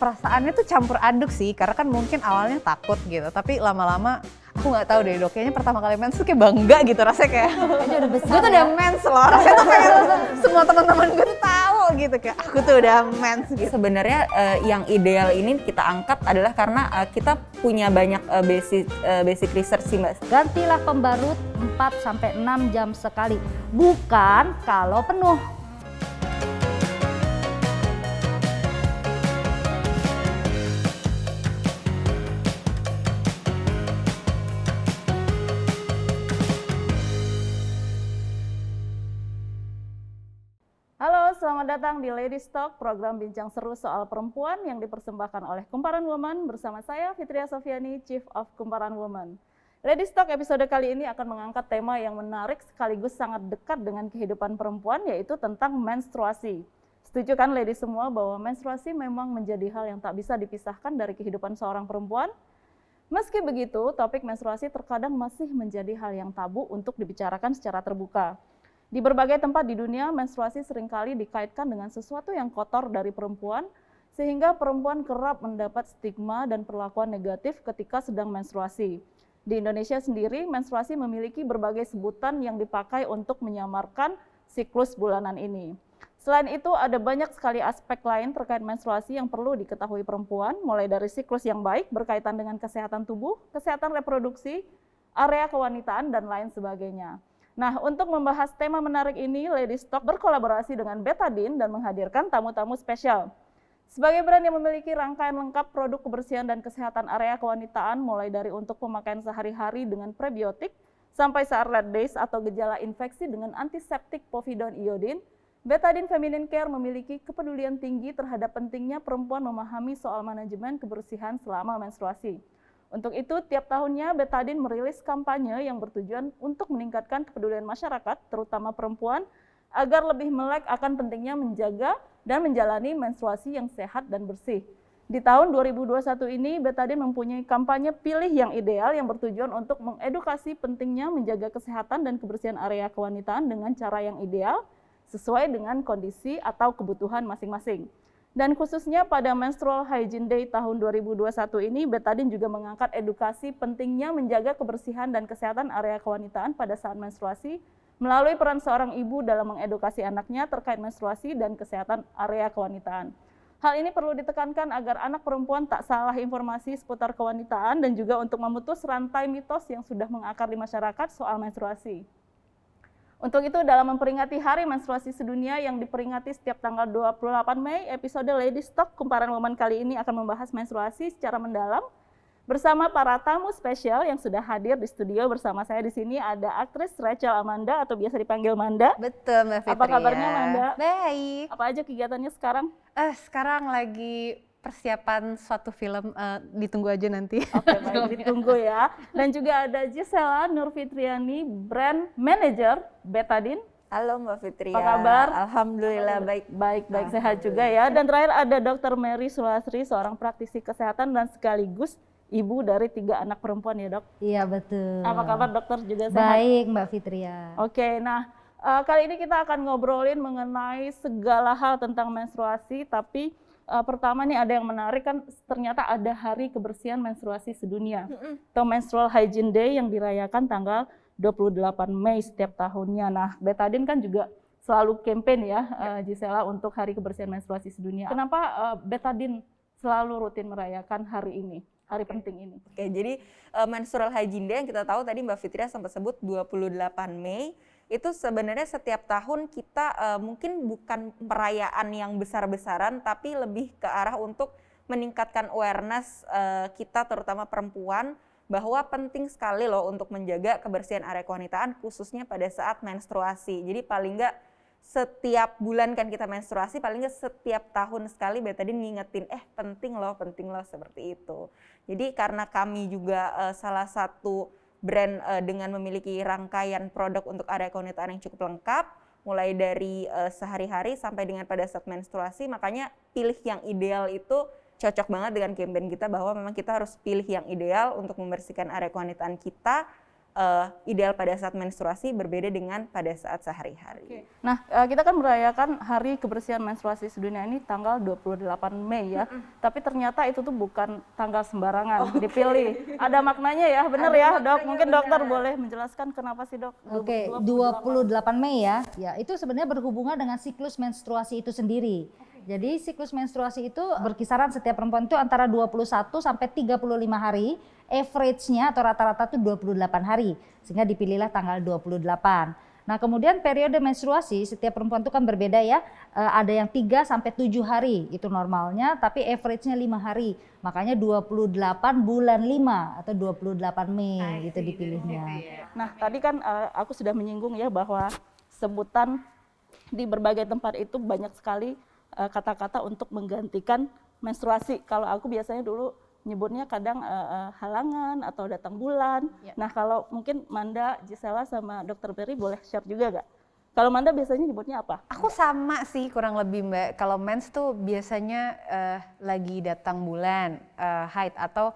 perasaannya tuh campur aduk sih, karena kan mungkin awalnya takut gitu, tapi lama-lama aku nggak tahu deh dok, kayaknya pertama kali mens tuh kayak bangga gitu rasanya kayak Kayaknya udah besar. gue tuh udah mens loh, rasanya tuh kayak semua teman-teman gue tuh tahu gitu kayak aku tuh udah mens gitu. Sebenarnya yang ideal ini kita angkat adalah karena kita punya banyak basic research sih Mbak. Gantilah pembalut 4-6 jam sekali, bukan kalau penuh. Halo, selamat datang di Ladies Talk, program bincang seru soal perempuan yang dipersembahkan oleh Kumparan Woman bersama saya Fitria Sofiani, Chief of Kumparan Woman. Ladies Talk episode kali ini akan mengangkat tema yang menarik sekaligus sangat dekat dengan kehidupan perempuan, yaitu tentang menstruasi. Setuju kan ladies semua bahwa menstruasi memang menjadi hal yang tak bisa dipisahkan dari kehidupan seorang perempuan? Meski begitu, topik menstruasi terkadang masih menjadi hal yang tabu untuk dibicarakan secara terbuka. Di berbagai tempat di dunia, menstruasi seringkali dikaitkan dengan sesuatu yang kotor dari perempuan, sehingga perempuan kerap mendapat stigma dan perlakuan negatif ketika sedang menstruasi. Di Indonesia sendiri, menstruasi memiliki berbagai sebutan yang dipakai untuk menyamarkan siklus bulanan ini. Selain itu, ada banyak sekali aspek lain terkait menstruasi yang perlu diketahui perempuan, mulai dari siklus yang baik berkaitan dengan kesehatan tubuh, kesehatan reproduksi, area kewanitaan, dan lain sebagainya. Nah, untuk membahas tema menarik ini, Ladies Talk berkolaborasi dengan Betadine dan menghadirkan tamu-tamu spesial. Sebagai brand yang memiliki rangkaian lengkap produk kebersihan dan kesehatan area kewanitaan, mulai dari untuk pemakaian sehari-hari dengan prebiotik, sampai saat red days atau gejala infeksi dengan antiseptik povidone iodine, Betadine Feminine Care memiliki kepedulian tinggi terhadap pentingnya perempuan memahami soal manajemen kebersihan selama menstruasi. Untuk itu, tiap tahunnya Betadine merilis kampanye yang bertujuan untuk meningkatkan kepedulian masyarakat, terutama perempuan, agar lebih melek akan pentingnya menjaga dan menjalani menstruasi yang sehat dan bersih. Di tahun 2021 ini, Betadine mempunyai kampanye Pilih yang Ideal yang bertujuan untuk mengedukasi pentingnya menjaga kesehatan dan kebersihan area kewanitaan dengan cara yang ideal, sesuai dengan kondisi atau kebutuhan masing-masing. Dan khususnya pada Menstrual Hygiene Day tahun 2021 ini, Betadine juga mengangkat edukasi pentingnya menjaga kebersihan dan kesehatan area kewanitaan pada saat menstruasi melalui peran seorang ibu dalam mengedukasi anaknya terkait menstruasi dan kesehatan area kewanitaan. Hal ini perlu ditekankan agar anak perempuan tak salah informasi seputar kewanitaan dan juga untuk memutus rantai mitos yang sudah mengakar di masyarakat soal menstruasi. Untuk itu, dalam memperingati Hari Menstruasi Sedunia yang diperingati setiap tanggal 28 Mei, episode Ladies Talk Kumparan Woman kali ini akan membahas menstruasi secara mendalam bersama para tamu spesial yang sudah hadir di studio bersama saya di sini. Ada aktris Rachel Amanda atau biasa dipanggil Manda. Betul Mbak Fitria. Apa kabarnya Manda? Baik. Apa aja kegiatannya sekarang? Sekarang lagi persiapan suatu film, ditunggu aja nanti. Oke, baik, ditunggu ya. Dan juga ada Gisela Nurfitriani, Brand Manager Betadine. Halo Mbak Fitria. Apa kabar? Alhamdulillah baik. Baik sehat juga ya. Dan terakhir ada Dr. Mary Sulasri, seorang praktisi kesehatan dan sekaligus ibu dari 3 anak perempuan ya dok? Iya betul. Apa kabar dokter, juga sehat? Baik Mbak Fitria. Oke, nah kali ini kita akan ngobrolin mengenai segala hal tentang menstruasi, tapi pertama nih ada yang menarik kan, ternyata ada Hari Kebersihan Menstruasi Sedunia atau Menstrual Hygiene Day yang dirayakan tanggal 28 Mei setiap tahunnya. Nah, Betadine kan juga selalu campaign ya, Gisela, untuk Hari Kebersihan Menstruasi Sedunia. Kenapa Betadine selalu rutin merayakan hari ini, hari penting ini? Oke, jadi Menstrual Hygiene Day yang kita tahu tadi Mbak Fitria sempat sebut 28 Mei, itu sebenarnya setiap tahun kita mungkin bukan perayaan yang besar-besaran, tapi lebih ke arah untuk meningkatkan awareness kita terutama perempuan bahwa penting sekali loh untuk menjaga kebersihan area kewanitaan khususnya pada saat menstruasi. Jadi paling nggak setiap bulan kan kita menstruasi, paling nggak setiap tahun sekali Betadine ngingetin penting loh seperti itu. Jadi karena kami juga salah satu brand dengan memiliki rangkaian produk untuk area kewanitaan yang cukup lengkap, mulai dari sehari-hari sampai dengan pada saat menstruasi, makanya pilih yang ideal itu cocok banget dengan campaign kita bahwa memang kita harus pilih yang ideal untuk membersihkan area kewanitaan kita ideal pada saat menstruasi berbeda dengan pada saat sehari-hari. Nah, kita kan merayakan Hari Kebersihan Menstruasi Sedunia ini tanggal 28 Mei ya. Tapi ternyata itu tuh bukan tanggal sembarangan dipilih. Ada maknanya ya, benar ya, Dok? Mungkin dokter boleh menjelaskan kenapa sih, Dok? Oke, 28 Mei ya. Ya, itu sebenarnya berhubungan dengan siklus menstruasi itu sendiri. Jadi siklus menstruasi itu berkisaran setiap perempuan itu antara 21 sampai 35 hari. Average-nya atau rata-rata itu 28 hari. Sehingga dipilihlah tanggal 28. Nah, kemudian periode menstruasi setiap perempuan itu kan berbeda ya. Ada yang 3 sampai 7 hari itu normalnya, tapi average-nya 5 hari. Makanya 28 bulan 5 atau 28 Mei gitu dipilihnya. Nah, tadi kan aku sudah menyinggung ya bahwa sebutan di berbagai tempat itu banyak sekali kata-kata untuk menggantikan menstruasi. Kalau aku biasanya dulu nyebutnya kadang halangan atau datang bulan. Ya. Nah, kalau mungkin Manda, Gisela sama Dr. Berry boleh share juga nggak? Kalau Manda biasanya nyebutnya apa? Aku sama sih kurang lebih Mbak. Kalau mens tuh biasanya lagi datang bulan, haid atau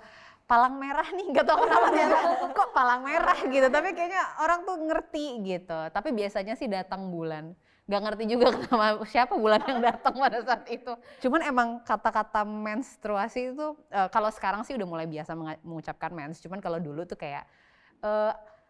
palang merah nih, nggak tahu kenapa dia kok palang merah gitu. Tapi kayaknya orang tuh ngerti gitu. Tapi biasanya sih datang bulan. Gak ngerti juga kenapa siapa bulan yang datang pada saat itu. Cuman emang kata-kata menstruasi itu kalau sekarang sih udah mulai biasa mengucapkan mens. Cuman kalau dulu tuh kayak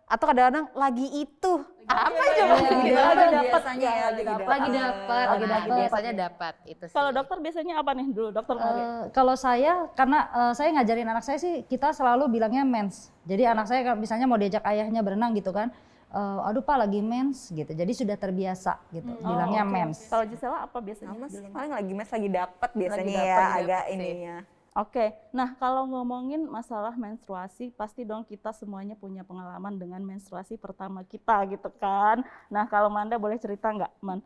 atau kadang-kadang lagi itu apa coba gitu. Biasanya ya, Lagi dapat. Biasanya dapat itu sih. Kalau dokter biasanya apa nih dulu, Dokter Mari? Kalau saya, karena saya ngajarin anak saya sih, kita selalu bilangnya mens. Jadi anak saya misalnya mau diajak ayahnya berenang gitu kan, aduh Pak lagi mens gitu. Jadi sudah terbiasa gitu, bilangnya mens. Kalau Gisela apa biasanya? Sama sih, paling lagi mes lagi dapat biasanya Lagi ya, dapet, agak sih. ininya. Oke, nah kalau ngomongin masalah menstruasi, pasti dong kita semuanya punya pengalaman dengan menstruasi pertama kita gitu kan. Nah kalau Manda boleh cerita nggak, Man?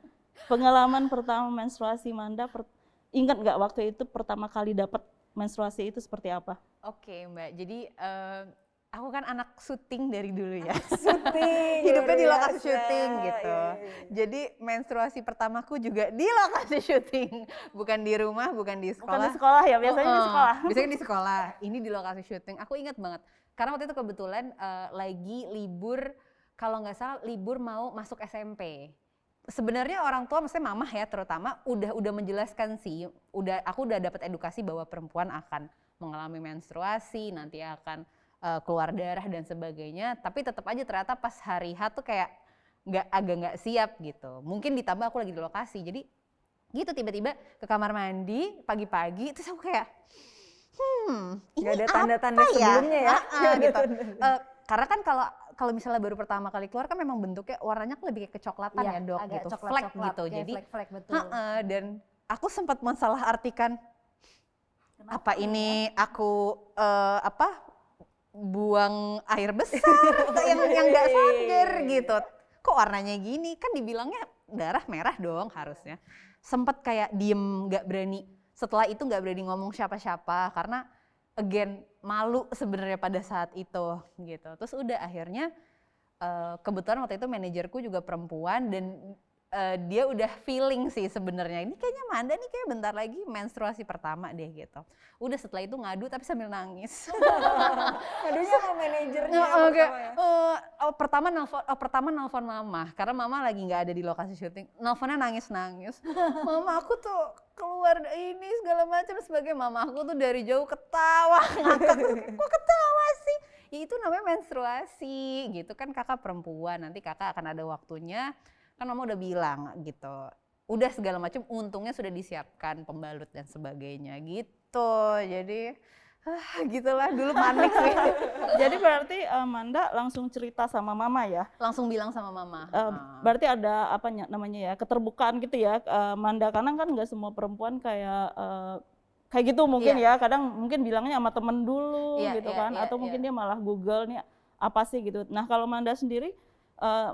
Pengalaman pertama menstruasi Manda, ingat nggak waktu itu pertama kali dapat menstruasi itu seperti apa? Oke Mbak, jadi aku kan anak syuting dari dulu ya. Syuting. Hidupnya di luar lokasi biasa. syuting gitu. Iya. Jadi menstruasi pertamaku juga di lokasi syuting, bukan di rumah, bukan di sekolah. Bukan di sekolah ya, biasanya di sekolah. Biasanya di sekolah. Ini di lokasi syuting. Aku ingat banget. Karena waktu itu kebetulan lagi libur, kalau nggak salah libur mau masuk SMP. Sebenarnya orang tua, maksudnya mamah ya terutama, udah menjelaskan sih. Aku udah dapat edukasi bahwa perempuan akan mengalami menstruasi, nanti akan keluar darah dan sebagainya, tapi tetap aja ternyata pas hari H tuh kayak agak nggak siap gitu. Mungkin ditambah aku lagi di lokasi, jadi gitu tiba-tiba ke kamar mandi pagi-pagi, terus aku kayak ini Nggak ada tanda-tanda apa sebelumnya ya. gitu. Karena kan kalau misalnya baru pertama kali keluar kan memang bentuknya warnanya lebih kayak kecoklatan ya Dok, agak gitu, coklat-coklat, flek gitu. kayak Jadi flek-flek, betul. dan aku sempat mensalahartikan apa ini aku buang air besar atau yang nggak sadar gitu. Kok warnanya gini? Kan dibilangnya darah merah dong harusnya. Sempet kayak diem, nggak berani. Setelah itu nggak berani ngomong siapa-siapa karena again malu sebenarnya pada saat itu gitu. Terus udah akhirnya kebetulan waktu itu manajerku juga perempuan dan dia udah feeling sih sebenarnya ini kayaknya Manda nih kayak bentar lagi menstruasi pertama deh gitu. Udah setelah itu ngadu tapi sambil nangis. Ngadunya sama manajernya. Oke. pertama ya? Pertama nelfon mama karena mama lagi nggak ada di lokasi syuting. Nelfonnya nangis-nangis. Mama aku tuh keluar ini segala macam sebagai mama aku tuh dari jauh ketawa ngakak. Kok ketawa sih? Ya itu namanya menstruasi gitu kan, kakak perempuan, nanti kakak akan ada waktunya. Kan mama udah bilang gitu, udah segala macam untungnya sudah disiapkan pembalut dan sebagainya gitu. Jadi gitulah dulu panik sih. Jadi berarti Manda langsung cerita sama mama ya? Langsung bilang sama mama. Berarti ada apa namanya ya, keterbukaan gitu ya Manda, karena kan nggak semua perempuan kayak gitu mungkin ya, kadang mungkin bilangnya sama temen dulu gitu kan, atau mungkin dia malah Google nih apa sih gitu. Nah kalau Manda sendiri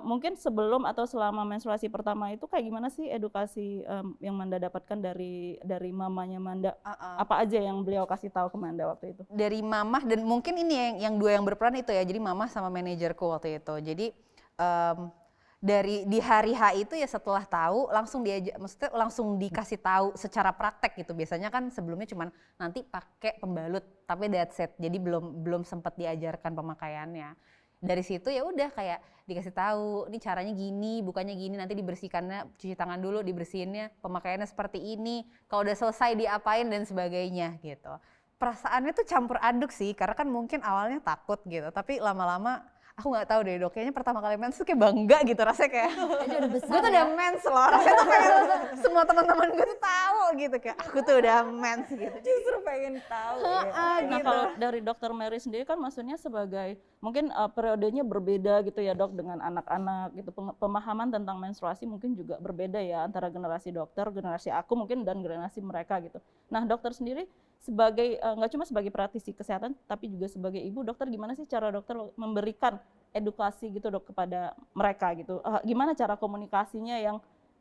mungkin sebelum atau selama menstruasi pertama itu kayak gimana sih edukasi yang Manda dapatkan dari mamanya Manda? Apa aja yang beliau kasih tahu ke Manda waktu itu? Dari mamah dan mungkin ini yang dua yang berperan itu ya, jadi mamah sama manajerku waktu itu. Jadi di hari H itu ya setelah tahu langsung maksudnya langsung dikasih tahu secara praktek gitu. Biasanya kan sebelumnya cuman nanti pakai pembalut tapi that's it. Jadi belum sempat diajarkan pemakaiannya. dari situ ya udah kayak dikasih tahu, ini caranya gini, bukannya gini, nanti dibersihkannya, cuci tangan dulu, dibersihinnya, pemakaiannya seperti ini, kalau udah selesai diapain dan sebagainya gitu. Perasaannya tuh campur aduk sih, karena kan mungkin awalnya takut gitu, tapi lama-lama aku nggak tahu deh dok, kayaknya pertama kali mens tuh kayak bangga gitu rasanya kayak udah besar gue tuh udah mens loh, rasanya tuh kayak semua teman-teman gue tuh tahu gitu kayak aku tuh udah mens gitu. Justru pengen tahu ya. Nah gitu. kalau dari Dokter Mary sendiri kan maksudnya sebagai mungkin periodenya berbeda gitu ya dok dengan anak-anak gitu, pemahaman tentang menstruasi mungkin juga berbeda ya antara generasi dokter, generasi aku mungkin dan generasi mereka gitu. Nah dokter sendiri sebagai nggak cuma sebagai praktisi kesehatan tapi juga sebagai ibu, dokter gimana sih cara dokter memberikan edukasi gitu dok kepada mereka gitu, gimana cara komunikasinya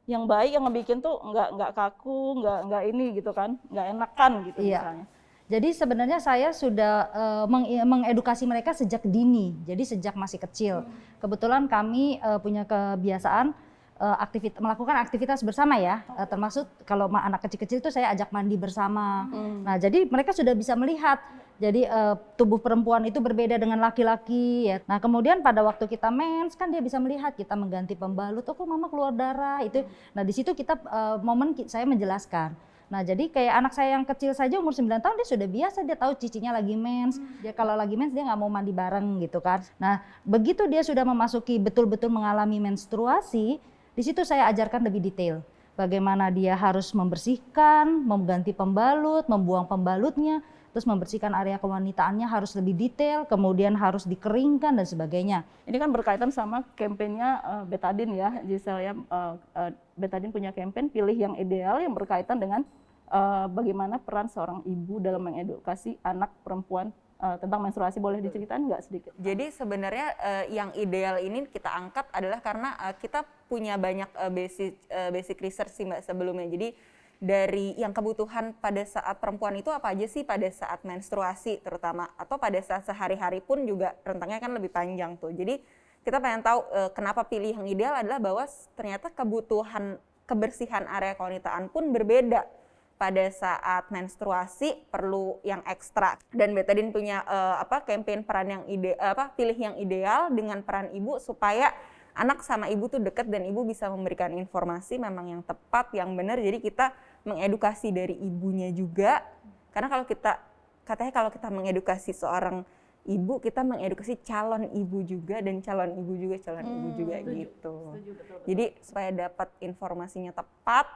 yang baik, yang ngebikin tuh nggak kaku, nggak ini gitu kan, nggak enakan gitu misalnya. Jadi sebenarnya saya sudah mengedukasi mereka sejak dini, jadi sejak masih kecil. Kebetulan kami punya kebiasaan melakukan aktivitas bersama ya, termasuk kalau anak kecil-kecil itu saya ajak mandi bersama. Nah jadi mereka sudah bisa melihat, jadi tubuh perempuan itu berbeda dengan laki-laki ya. Nah kemudian pada waktu kita mens kan dia bisa melihat kita mengganti pembalut, oh kok mama keluar darah itu. Nah di situ kita momen saya menjelaskan. Nah jadi kayak anak saya yang kecil saja umur 9 tahun dia sudah biasa, dia tahu cicinya lagi mens. Dia kalau lagi mens dia nggak mau mandi bareng gitu kan. Nah begitu dia sudah memasuki betul-betul mengalami menstruasi, di situ saya ajarkan lebih detail. Bagaimana dia harus membersihkan, mengganti pembalut, membuang pembalutnya, terus membersihkan area kewanitaannya harus lebih detail, kemudian harus dikeringkan dan sebagainya. Ini kan berkaitan sama kampanyenya Betadine ya, Giselle ya. Betadine punya kampanye pilih yang ideal yang berkaitan dengan bagaimana peran seorang ibu dalam mengedukasi anak perempuan tentang menstruasi. Boleh diceritain nggak sedikit? Jadi sebenarnya yang ideal ini kita angkat adalah karena kita punya banyak basic research sih Mbak sebelumnya. Jadi dari yang kebutuhan pada saat perempuan itu apa aja sih pada saat menstruasi terutama, atau pada saat sehari-hari pun juga rentangnya kan lebih panjang tuh. Jadi kita pengen tahu kenapa pilih yang ideal adalah bahwa ternyata kebutuhan kebersihan area kewanitaan pun berbeda. Pada saat menstruasi perlu yang ekstra, dan Betadine punya campaign peran yang pilih yang ideal dengan peran ibu supaya anak sama ibu tuh dekat dan ibu bisa memberikan informasi memang yang tepat, yang benar. Jadi kita mengedukasi dari ibunya juga, karena kalau kita mengedukasi seorang ibu, kita mengedukasi calon ibu juga, dan calon ibu juga gitu. Jadi supaya dapat informasinya tepat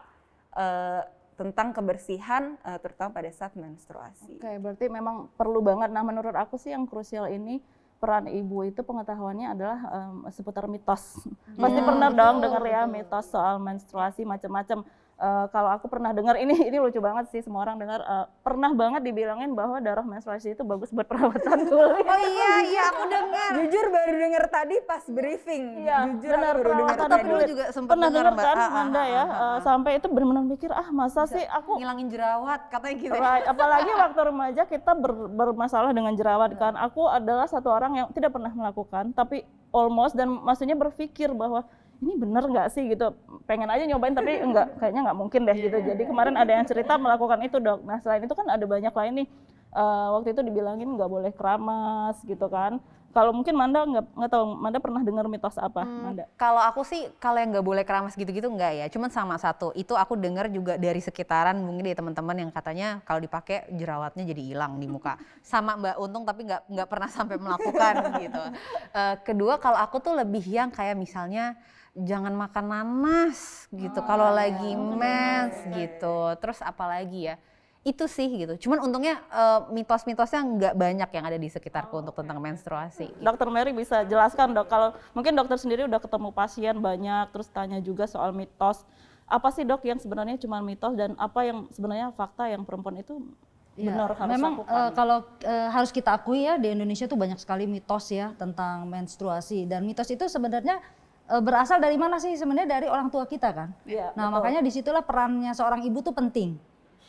tentang kebersihan terutama pada saat menstruasi. Oke, berarti memang perlu banget. Nah menurut aku sih yang krusial ini peran ibu itu pengetahuannya adalah seputar mitos. Pasti pernah dong dengar ya mitos soal menstruasi macam-macam. Kalau aku pernah dengar ini lucu banget sih, semua orang dengar, pernah banget dibilangin bahwa darah menstruasi itu bagus buat perawatan kulit. Oh iya aku dengar. Jujur baru dengar tadi pas briefing. Iya, Jujur benar, aku baru dengar perawatan tadi. Dulu juga sempat Pernah dengar kan Mbak. Manda ya, sampai itu benar-benar mikir masa sih aku Ngilangin jerawat katanya gitu. right. Apalagi waktu remaja kita bermasalah dengan jerawat kan. Aku adalah satu orang yang tidak pernah melakukan, tapi almost, dan maksudnya berpikir bahwa ini bener nggak sih gitu, pengen aja nyobain tapi kayaknya nggak mungkin deh gitu. Jadi kemarin ada yang cerita melakukan itu dok. Nah selain itu kan ada banyak lain nih, waktu itu dibilangin nggak boleh keramas gitu kan. Kalau mungkin Manda nggak tahu, Manda pernah dengar mitos apa Manda? Kalau aku sih kalau yang nggak boleh keramas gitu-gitu nggak ya, cuman sama satu itu aku dengar juga dari sekitaran, mungkin dari teman-teman yang katanya kalau dipakai jerawatnya jadi hilang di muka. Sama Mbak Untung tapi nggak pernah sampai melakukan gitu. Kedua kalau aku tuh lebih yang kayak misalnya jangan makan nanas gitu kalau lagi mens gitu. Terus apalagi ya? Itu sih gitu. Cuman untungnya mitos-mitosnya nggak banyak yang ada di sekitarku untuk tentang menstruasi. Dokter Mary bisa jelaskan dok, kalau mungkin dokter sendiri udah ketemu pasien banyak, terus tanya juga soal mitos. Apa sih dok yang sebenarnya cuma mitos, dan apa yang sebenarnya fakta yang perempuan itu benar harus memang lakukan? kalau harus kita akui ya, di Indonesia tuh banyak sekali mitos ya tentang menstruasi, dan mitos itu sebenarnya berasal dari mana sih? Sebenarnya dari orang tua kita kan. Iya, Nah betul. makanya disitulah perannya seorang ibu tuh penting.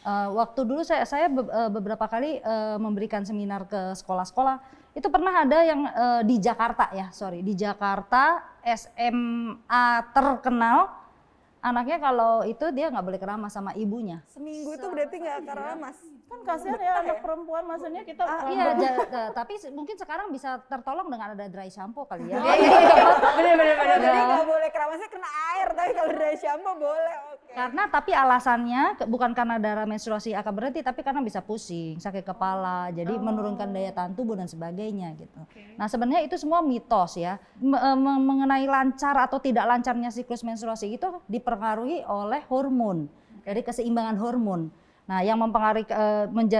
Waktu dulu saya beberapa kali memberikan seminar ke sekolah-sekolah, itu pernah ada yang di Jakarta ya, di Jakarta SMA terkenal Anaknya kalau itu dia nggak boleh keramas sama ibunya. Seminggu itu berarti nggak keramas. Kan kasihan ya anak perempuan, maksudnya kita Iya, tapi mungkin sekarang bisa tertolong dengan ada dry shampoo kali ya. Bener. Jadi nggak boleh keramasnya kena air, tapi kalau dari shampoo boleh. Oke. Karena tapi alasannya bukan karena darah menstruasi akan berhenti, tapi karena bisa pusing, sakit kepala, jadi menurunkan daya tahan tubuh dan sebagainya gitu. Nah sebenarnya itu semua mitos ya. Mengenai lancar atau tidak lancarnya siklus menstruasi itu dipengaruhi oleh hormon, dari keseimbangan hormon. Nah, yang mempengaruhi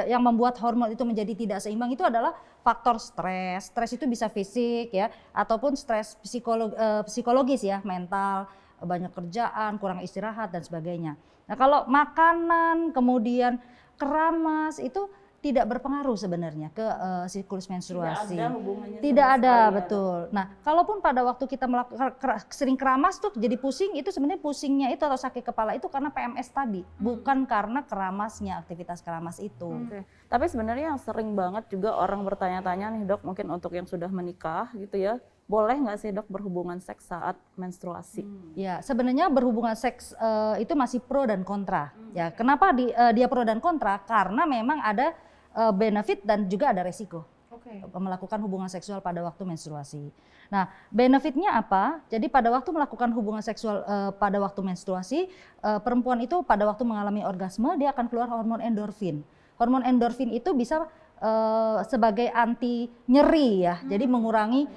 yang membuat hormon itu menjadi tidak seimbang itu adalah faktor stres. Stres itu bisa fisik ya, ataupun stres psikologis ya, mental, banyak kerjaan, kurang istirahat dan sebagainya. Nah, kalau makanan kemudian keramas itu tidak berpengaruh sebenarnya ke siklus menstruasi. Tidak ada hubungannya. Tidak ada, betul. Nah, kalaupun pada waktu kita sering keramas tuh jadi pusing, itu sebenarnya pusingnya itu atau sakit kepala itu karena PMS tadi, bukan karena keramasnya, aktivitas keramas itu. Oke. Tapi sebenarnya yang sering banget juga orang bertanya-tanya nih dok, mungkin untuk yang sudah menikah gitu ya, boleh nggak sih dok berhubungan seks saat menstruasi? Ya, sebenarnya berhubungan seks itu masih pro dan kontra. Ya, kenapa dia pro dan kontra? Karena memang ada benefit dan juga ada resiko melakukan hubungan seksual pada waktu menstruasi. Nah, benefitnya apa? Jadi pada waktu melakukan hubungan seksual pada waktu menstruasi, perempuan itu pada waktu mengalami orgasme dia akan keluar hormon endorfin. Hormon endorfin itu bisa sebagai anti nyeri ya, jadi mengurangi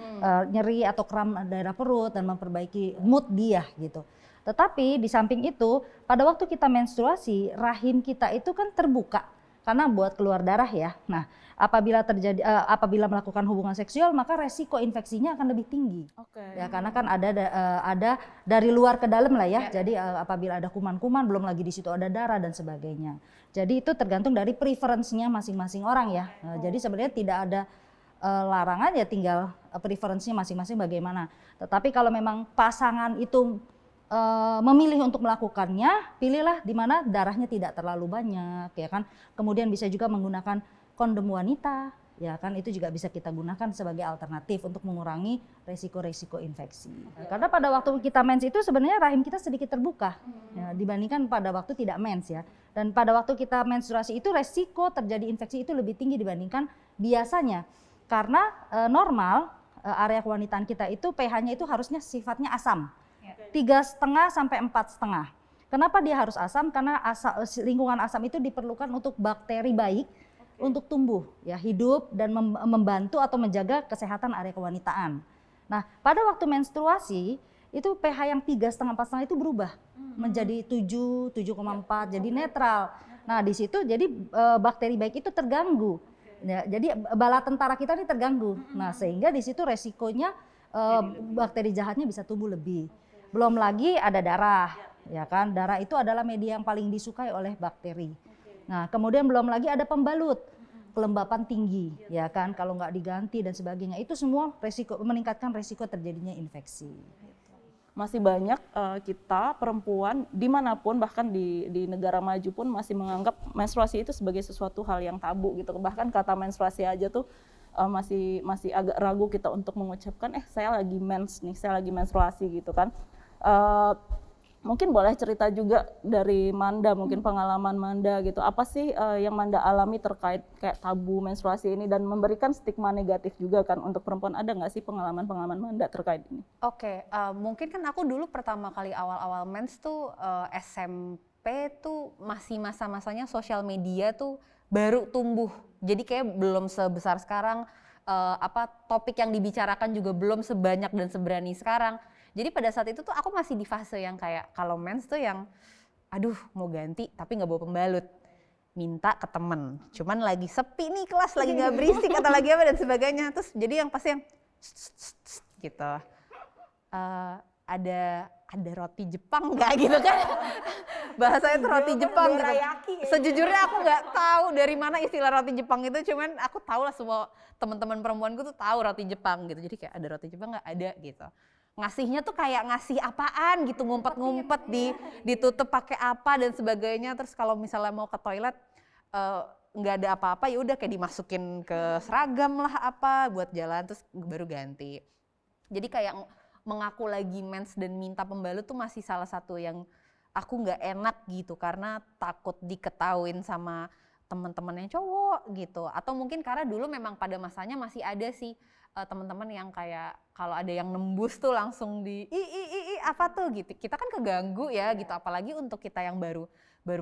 nyeri atau kram daerah perut dan memperbaiki mood dia gitu. Tetapi di samping itu, pada waktu kita menstruasi, rahim kita itu kan terbuka karena buat keluar darah ya. Nah, apabila melakukan hubungan seksual maka resiko infeksinya akan lebih tinggi. Ya karena kan ada dari luar ke dalam lah ya. Jadi apabila ada kuman-kuman, belum lagi di situ ada darah dan sebagainya. Jadi itu tergantung dari preferensinya masing-masing orang ya. Jadi sebenarnya tidak ada larangan, ya tinggal preferensinya masing-masing bagaimana. Tetapi kalau memang pasangan itu memilih untuk melakukannya, pilihlah di mana darahnya tidak terlalu banyak, ya kan. Kemudian bisa juga menggunakan kondom wanita, ya kan, itu juga bisa kita gunakan sebagai alternatif untuk mengurangi resiko-resiko infeksi. Karena pada waktu kita mens itu sebenarnya rahim kita sedikit terbuka ya, dibandingkan pada waktu tidak mens ya. Dan pada waktu kita menstruasi itu resiko terjadi infeksi itu lebih tinggi dibandingkan biasanya. Karena normal area kewanitaan kita itu pH-nya itu harusnya sifatnya asam. 3,5 sampai 4,5. Kenapa dia harus asam? Karena lingkungan asam itu diperlukan untuk bakteri baik untuk tumbuh, ya hidup dan membantu atau menjaga kesehatan area kewanitaan. Nah, pada waktu menstruasi itu pH yang 3,5 4,5 itu berubah menjadi 7, 7,4, jadi netral. Nah, di situ jadi bakteri baik itu terganggu. Ya, jadi bala tentara kita ini terganggu. Nah, sehingga di situ resikonya bakteri jahatnya bisa tumbuh lebih. Belum lagi ada darah, ya kan? Darah itu adalah media yang paling disukai oleh bakteri. Nah, kemudian belum lagi ada pembalut, kelembapan tinggi, ya kan? Kalau nggak diganti dan sebagainya, itu semua resiko meningkatkan resiko terjadinya infeksi. Masih banyak kita perempuan dimanapun, bahkan di negara maju pun masih menganggap menstruasi itu sebagai sesuatu hal yang tabu gitu. Bahkan kata menstruasi aja tuh masih agak ragu kita untuk mengucapkan saya lagi mens nih, saya lagi menstruasi gitu kan. Mungkin boleh cerita juga dari Manda, mungkin pengalaman Manda gitu. Apa sih yang Manda alami terkait kayak tabu menstruasi ini dan memberikan stigma negatif juga kan untuk perempuan? Ada nggak sih pengalaman-pengalaman Manda terkait ini? Oke, mungkin kan aku dulu pertama kali awal-awal mens tuh SMP tuh masih masa-masanya sosial media tuh baru tumbuh. Jadi kayak belum sebesar sekarang, topik yang dibicarakan juga belum sebanyak dan seberani sekarang. Jadi pada saat itu tuh aku masih di fase yang kayak kalau mens tuh yang aduh mau ganti tapi nggak bawa pembalut, minta ke temen, cuman lagi sepi nih kelas, lagi nggak berisik atau lagi apa dan sebagainya. Terus jadi yang pasti yang gitu, ada roti Jepang nggak gitu kan, bahasanya tuh roti Jepang gitu. Sejujurnya aku nggak tahu dari mana istilah roti Jepang itu, cuman aku tahu lah semua teman-teman perempuanku tuh tahu roti Jepang gitu. Jadi kayak ada roti Jepang nggak, ada gitu. Ngasihnya tuh kayak ngasih apaan gitu, ngumpet-ngumpet ditutup pakai apa dan sebagainya. Terus kalau misalnya mau ke toilet nggak ada apa-apa, ya udah kayak dimasukin ke seragam lah apa buat jalan, terus baru ganti. Jadi kayak mengaku lagi mens dan minta pembalut tuh masih salah satu yang aku nggak enak gitu karena takut diketahuin sama teman-teman yang cowok gitu, atau mungkin karena dulu memang pada masanya masih ada sih teman-teman yang kayak kalau ada yang nembus tuh langsung di apa tuh gitu, kita kan keganggu ya gitu, apalagi untuk kita yang baru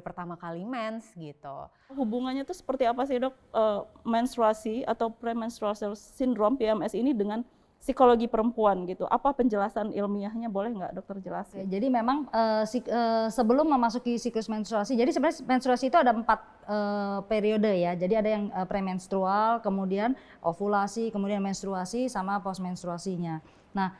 pertama kali mens gitu. Hubungannya tuh seperti apa sih dok, menstruasi atau premenstrual syndrome PMS ini dengan psikologi perempuan gitu? Apa penjelasan ilmiahnya, boleh nggak dokter jelasin? Jadi memang sebelum memasuki siklus menstruasi, jadi sebenarnya menstruasi itu ada 4 periode ya. Jadi ada yang premenstrual, kemudian ovulasi, kemudian menstruasi, sama postmenstruasinya. Nah,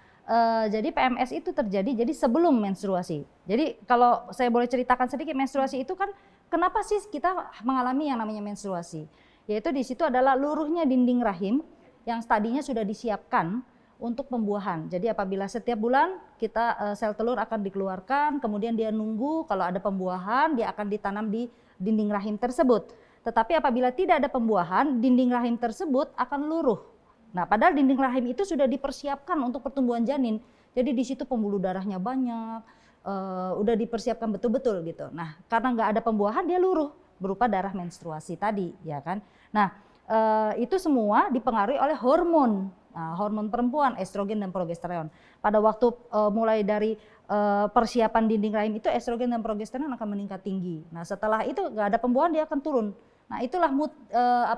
jadi PMS itu terjadi jadi sebelum menstruasi. Jadi kalau saya boleh ceritakan sedikit, menstruasi itu kan kenapa sih kita mengalami yang namanya menstruasi? Yaitu di situ adalah luruhnya dinding rahim yang tadinya sudah disiapkan untuk pembuahan. Jadi apabila setiap bulan kita sel telur akan dikeluarkan, kemudian dia nunggu kalau ada pembuahan, dia akan ditanam di dinding rahim tersebut. Tetapi apabila tidak ada pembuahan, dinding rahim tersebut akan luruh. Nah, padahal dinding rahim itu sudah dipersiapkan untuk pertumbuhan janin. Jadi di situ pembuluh darahnya banyak, udah dipersiapkan betul-betul gitu. Nah, karena nggak ada pembuahan, dia luruh berupa darah menstruasi tadi, ya kan? Nah, itu semua dipengaruhi oleh hormon. Nah, hormon perempuan, estrogen dan progesteron. Pada waktu mulai dari persiapan dinding rahim itu, estrogen dan progesteron akan meningkat tinggi. Nah, setelah itu nggak ada pembuahan, dia akan turun. Nah, itulah mood,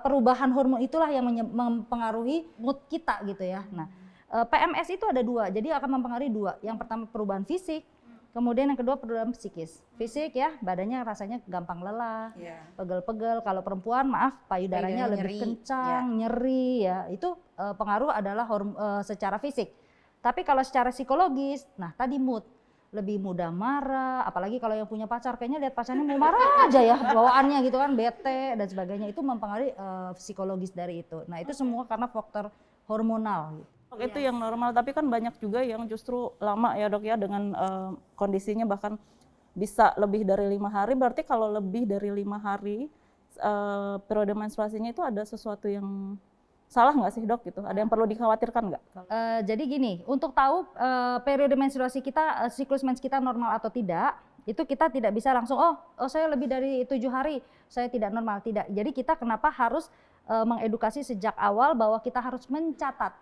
perubahan hormon itulah yang mempengaruhi mood kita gitu ya. Nah, PMS itu ada 2, jadi akan mempengaruhi 2. Yang pertama perubahan fisik, kemudian yang kedua perubahan psikis. Fisik ya, badannya rasanya gampang lelah, pegel-pegel. Kalau perempuan, maaf, payudaranya lebih kencang, nyeri ya. Itu pengaruh adalah secara fisik. Tapi kalau secara psikologis, nah tadi mood, lebih mudah marah, apalagi kalau yang punya pacar, kayaknya lihat pacarnya mau marah aja ya bawaannya gitu kan, bete dan sebagainya, itu mempengaruhi psikologis dari itu. Nah, itu semua karena faktor hormonal gitu. Itu yang normal, tapi kan banyak juga yang justru lama ya dok ya, dengan kondisinya bahkan bisa lebih dari 5 hari. Berarti kalau lebih dari 5 hari periode menstruasinya itu ada sesuatu yang salah nggak sih dok gitu? Ada yang perlu dikhawatirkan nggak? Jadi gini, untuk tahu periode menstruasi kita, siklus mens kita normal atau tidak, itu kita tidak bisa langsung, oh saya lebih dari 7 hari, saya tidak normal, tidak. Jadi kita kenapa harus mengedukasi sejak awal bahwa kita harus mencatat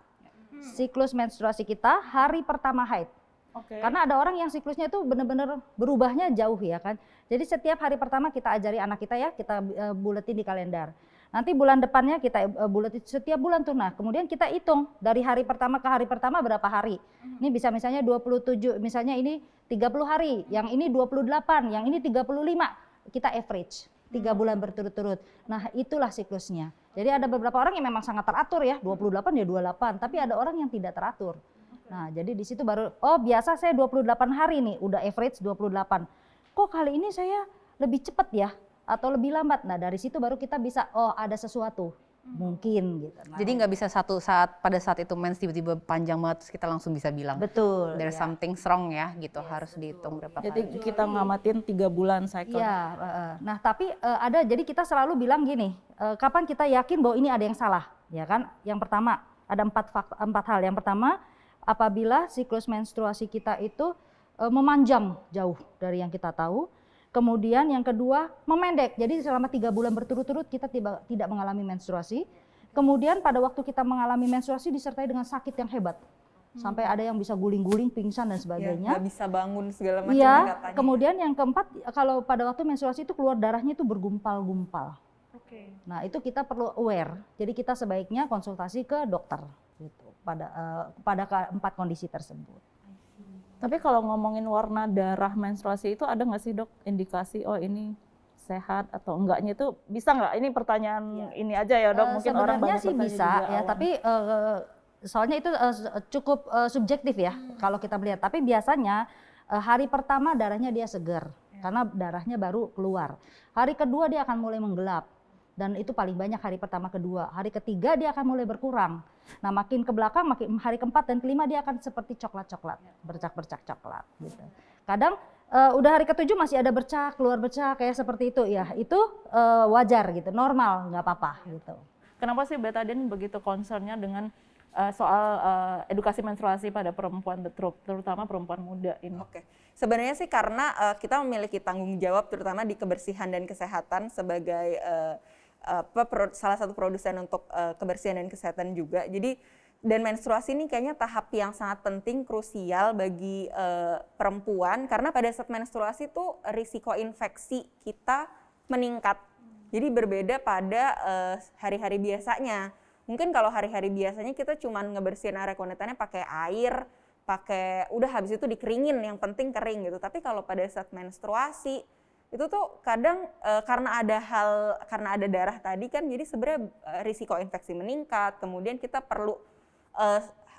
siklus menstruasi kita hari pertama haid. Karena ada orang yang siklusnya itu benar-benar berubahnya jauh ya kan. Jadi setiap hari pertama kita ajari anak kita ya, kita buletin di kalender. Nanti bulan depannya kita buletin setiap bulan tuh. Nah, kemudian kita hitung dari hari pertama ke hari pertama berapa hari. Ini bisa misalnya 27, misalnya ini 30 hari, yang ini 28, yang ini 35. Kita average 3 bulan berturut-turut. Nah, itulah siklusnya. Jadi ada beberapa orang yang memang sangat teratur ya, 28 ya 28, tapi ada orang yang tidak teratur. Nah, jadi di situ baru, oh biasa saya 28 hari nih, udah average 28. Kok kali ini saya lebih cepat ya? Atau lebih lambat? Nah, dari situ baru kita bisa, oh ada sesuatu. Mungkin gitu. Nah, jadi nggak bisa pada saat itu mens tiba-tiba panjang banget terus kita langsung bisa bilang. Betul. There's something wrong ya gitu, harus dihitung berapa kali. Jadi kita ngamatin 3 bulan cycle. Iya, nah tapi ada, jadi kita selalu bilang gini, kapan kita yakin bahwa ini ada yang salah, ya kan? Yang pertama, ada 4 hal. Yang pertama, apabila siklus menstruasi kita itu memanjang jauh dari yang kita tahu. Kemudian yang kedua, memendek. Jadi selama 3 bulan berturut-turut kita tidak mengalami menstruasi. Kemudian pada waktu kita mengalami menstruasi disertai dengan sakit yang hebat. Sampai ada yang bisa guling-guling, pingsan dan sebagainya. Nggak bisa bangun segala macam Iya, katanya. kemudian yang keempat, kalau pada waktu menstruasi itu keluar darahnya itu bergumpal-gumpal. Nah, itu kita perlu aware. Jadi kita sebaiknya konsultasi ke dokter gitu pada 4 kondisi tersebut. Tapi kalau ngomongin warna darah menstruasi itu ada nggak sih dok indikasi, oh ini sehat atau enggaknya, itu bisa nggak? Ini pertanyaan ini aja ya dok, mungkin orang banyak sebenarnya sih bisa ya, tapi soalnya itu cukup subjektif ya kalau kita melihat. Tapi biasanya hari pertama darahnya dia segar karena darahnya baru keluar. Hari kedua dia akan mulai menggelap. Dan itu paling banyak hari pertama, kedua. Hari ketiga dia akan mulai berkurang. Nah, makin ke belakang, makin hari keempat dan kelima dia akan seperti coklat-coklat, bercak-bercak coklat gitu. Kadang udah hari ketujuh masih ada bercak, keluar bercak kayak seperti itu ya. Itu wajar gitu, normal, nggak apa-apa gitu. Kenapa sih Betadine begitu concernnya dengan soal edukasi menstruasi pada perempuan, terutama perempuan muda ini. Oke, sebenarnya sih karena kita memiliki tanggung jawab terutama di kebersihan dan kesehatan sebagai salah satu produsen untuk kebersihan dan kesehatan juga. Jadi dan menstruasi ini kayaknya tahap yang sangat penting, krusial bagi perempuan karena pada saat menstruasi tuh risiko infeksi kita meningkat. Jadi berbeda pada hari-hari biasanya. Mungkin kalau hari-hari biasanya kita cuman ngebersihin area keunetannya pakai air, pakai udah habis itu dikeringin, yang penting kering gitu. Tapi kalau pada saat menstruasi itu tuh kadang karena ada darah tadi kan, jadi sebenarnya risiko infeksi meningkat. Kemudian kita perlu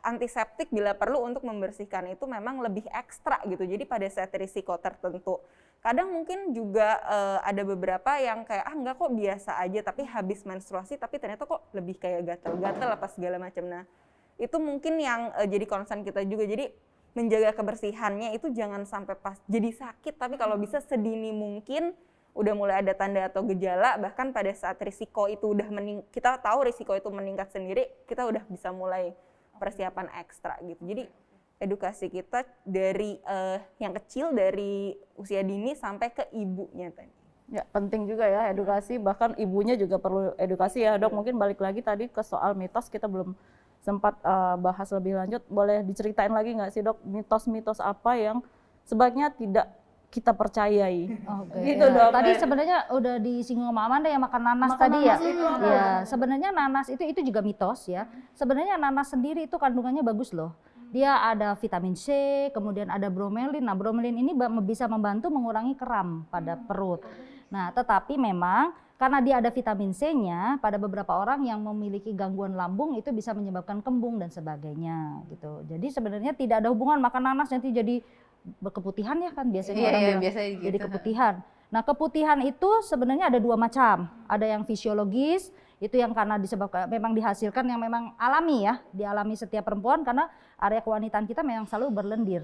antiseptik bila perlu untuk membersihkan itu memang lebih ekstra gitu. Jadi pada saat risiko tertentu, kadang mungkin juga ada beberapa yang kayak enggak kok biasa aja, tapi habis menstruasi tapi ternyata kok lebih kayak gatal-gatal apa segala macam. Nah itu mungkin yang jadi concern kita juga. Jadi menjaga kebersihannya itu jangan sampai pas jadi sakit, tapi kalau bisa sedini mungkin udah mulai ada tanda atau gejala, bahkan pada saat risiko itu udah kita tahu risiko itu meningkat sendiri, kita udah bisa mulai persiapan ekstra gitu. Jadi edukasi kita dari yang kecil, dari usia dini sampai ke ibunya tadi. Ya, penting juga ya edukasi, bahkan ibunya juga perlu edukasi ya Dok. Mungkin balik lagi tadi ke soal mitos, kita belum sempat bahas lebih lanjut. Boleh diceritain lagi nggak sih Dok, mitos-mitos apa yang sebaiknya tidak kita percayai? Oke. Gitu Ya. Dok. Tadi sebenarnya udah disinggung sama Amanda yang makan nanas tadi ya. Ya, sebenarnya nanas itu juga mitos ya. Sebenarnya nanas sendiri itu kandungannya bagus loh. Dia ada vitamin C, kemudian ada bromelin. Nah, bromelin ini bisa membantu mengurangi kram pada perut. Nah, tetapi memang karena dia ada vitamin C-nya, pada beberapa orang yang memiliki gangguan lambung itu bisa menyebabkan kembung dan sebagainya gitu. Jadi sebenarnya tidak ada hubungan makan nanas nanti jadi berkeputihan ya kan biasanya orang bilang biasanya gitu. jadi keputihan. Nah, keputihan itu sebenarnya ada dua macam. Ada yang fisiologis, itu yang karena disebabkan memang dihasilkan yang memang alami ya, dialami setiap perempuan karena area kewanitaan kita memang selalu berlendir.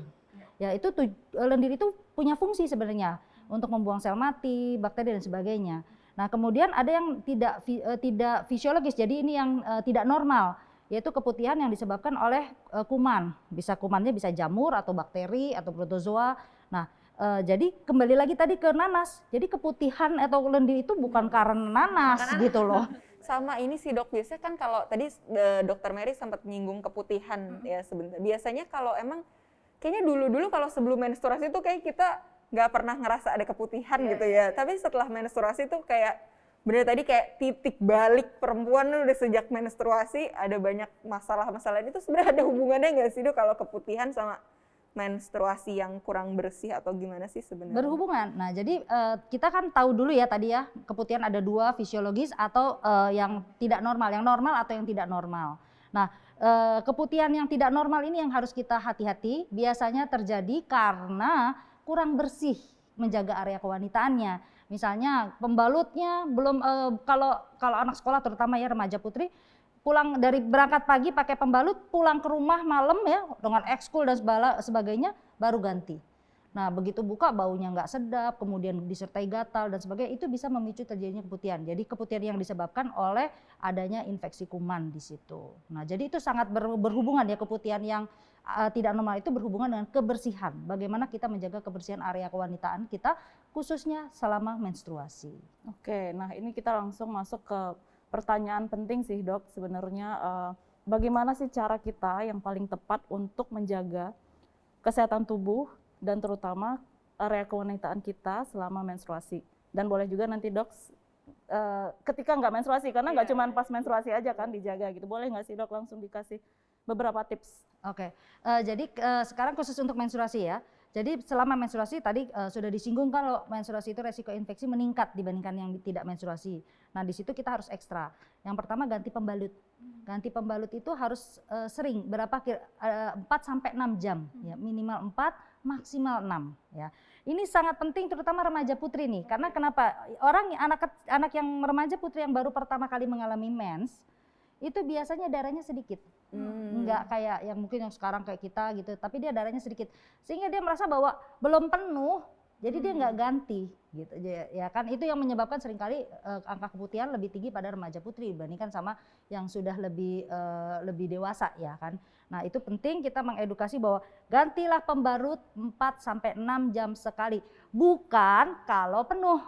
Ya, itu lendir itu punya fungsi sebenarnya untuk membuang sel mati, bakteri dan sebagainya. Nah, kemudian ada yang tidak fisiologis. Jadi ini yang tidak normal, yaitu keputihan yang disebabkan oleh kuman. Kumannya bisa jamur atau bakteri atau protozoa. Nah, jadi kembali lagi tadi ke nanas. Jadi keputihan atau lendir itu bukan karena nanas gitu loh. Sama ini sih Dok, biasanya kan kalau tadi Dokter Mary sempat nyinggung keputihan ya sebentar. Biasanya kalau emang kayaknya dulu-dulu kalau sebelum menstruasi itu kayak kita nggak pernah ngerasa ada keputihan gitu ya. Tapi setelah menstruasi tuh kayak bener tadi kayak titik balik perempuan udah sejak menstruasi ada banyak masalah-masalah. Itu sebenarnya ada hubungannya nggak sih Dok kalau keputihan sama menstruasi yang kurang bersih atau gimana sih sebenarnya? Berhubungan. Nah, jadi kita kan tahu dulu ya tadi ya, keputihan ada dua, fisiologis atau yang tidak normal, yang normal atau yang tidak normal. Nah, keputihan yang tidak normal ini yang harus kita hati-hati, biasanya terjadi karena kurang bersih menjaga area kewanitaannya. Misalnya pembalutnya belum kalau anak sekolah terutama ya remaja putri pulang dari berangkat pagi pakai pembalut, pulang ke rumah malam ya dengan ekskul dan sebagainya baru ganti. Nah, begitu buka baunya nggak sedap, kemudian disertai gatal dan sebagainya, itu bisa memicu terjadinya keputihan. Jadi keputihan yang disebabkan oleh adanya infeksi kuman di situ. Nah, jadi itu sangat berhubungan ya, keputihan yang tidak normal itu berhubungan dengan kebersihan. Bagaimana kita menjaga kebersihan area kewanitaan kita khususnya selama menstruasi. Oke, nah ini kita langsung masuk ke pertanyaan penting sih Dok, sebenarnya bagaimana sih cara kita yang paling tepat untuk menjaga kesehatan tubuh dan terutama area kewanitaan kita selama menstruasi. Dan boleh juga nanti Dok ketika nggak menstruasi, karena nggak cuma pas menstruasi aja kan dijaga gitu. Boleh nggak sih Dok langsung dikasih beberapa tips? Oke, jadi sekarang khusus untuk menstruasi ya. Jadi selama menstruasi tadi sudah disinggung kalau menstruasi itu resiko infeksi meningkat dibandingkan yang tidak menstruasi. Nah, di situ kita harus ekstra. Yang pertama ganti pembalut. Ganti pembalut itu harus sering, 4 sampai 6 jam ya, minimal 4, maksimal 6 ya. Ini sangat penting terutama remaja putri nih. Karena kenapa? Anak yang remaja putri yang baru pertama kali mengalami mens itu biasanya darahnya sedikit. Enggak kayak yang mungkin yang sekarang kayak kita gitu, tapi dia darahnya sedikit. Sehingga dia merasa bahwa belum penuh Jadi dia nggak ganti gitu ya kan, itu yang menyebabkan seringkali angka keputihan lebih tinggi pada remaja putri dibandingkan sama yang sudah lebih dewasa ya kan. Nah, itu penting kita mengedukasi bahwa gantilah pembalut 4 sampai 6 jam sekali, bukan kalau penuh.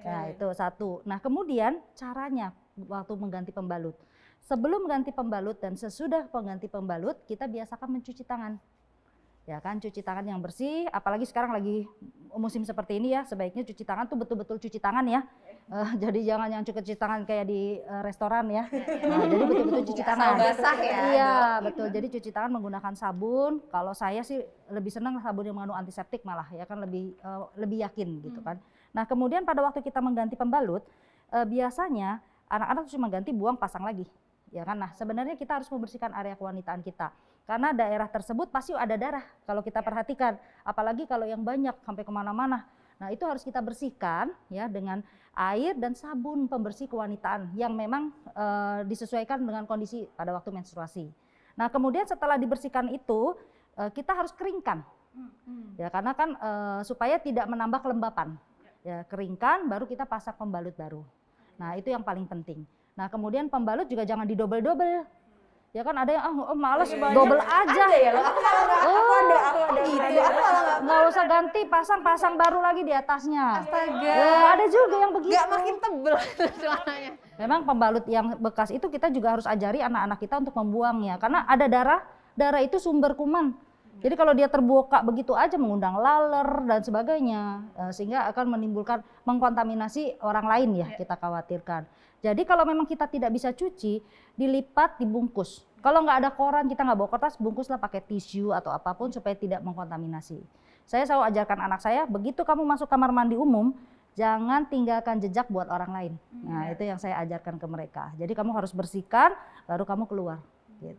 Nah, itu satu. Nah, kemudian caranya waktu mengganti pembalut. Sebelum mengganti pembalut dan sesudah mengganti pembalut, kita biasakan mencuci tangan. Ya kan, cuci tangan yang bersih, apalagi sekarang lagi musim seperti ini ya, sebaiknya cuci tangan tuh betul-betul cuci tangan ya. Jadi jangan yang cuci tangan kayak di restoran ya. Nah, jadi betul-betul cuci tangan. basah ya, Iya, betul. Jadi cuci tangan menggunakan sabun. Kalau saya sih lebih senang sabun yang mengandung antiseptik malah ya kan, lebih yakin gitu kan. Nah, kemudian pada waktu kita mengganti pembalut, biasanya anak-anak cuma ganti buang pasang lagi. Ya kan, nah sebenarnya kita harus membersihkan area kewanitaan kita. Karena daerah tersebut pasti ada darah kalau kita perhatikan. Apalagi kalau yang banyak sampai kemana-mana. Nah, itu harus kita bersihkan ya dengan air dan sabun pembersih kewanitaan yang memang disesuaikan dengan kondisi pada waktu menstruasi. Nah, kemudian setelah dibersihkan itu kita harus keringkan. Ya, karena kan supaya tidak menambah kelembapan. Ya, keringkan baru kita pasang pembalut baru. Nah, itu yang paling penting. Nah, kemudian pembalut juga jangan didobel-dobel. Ya kan ada yang males double aja. Ada ya loh, aku ada. Nggak usah ganti, pasang baru lagi di atasnya. Astaga. Ya, ada juga yang begitu. Nggak makin tebel celananya. Memang pembalut yang bekas itu kita juga harus ajari anak-anak kita untuk membuangnya. Karena ada darah itu sumber kuman. Jadi kalau dia terbuka begitu aja mengundang laler dan sebagainya, sehingga akan menimbulkan mengkontaminasi orang lain ya, kita khawatirkan. Jadi kalau memang kita tidak bisa cuci, dilipat, dibungkus. Kalau nggak ada koran, kita nggak bawa kertas, bungkuslah pakai tisu atau apapun supaya tidak mengkontaminasi. Saya selalu ajarkan anak saya, begitu kamu masuk kamar mandi umum, jangan tinggalkan jejak buat orang lain. Nah, itu yang saya ajarkan ke mereka. Jadi kamu harus bersihkan, baru kamu keluar. Gitu.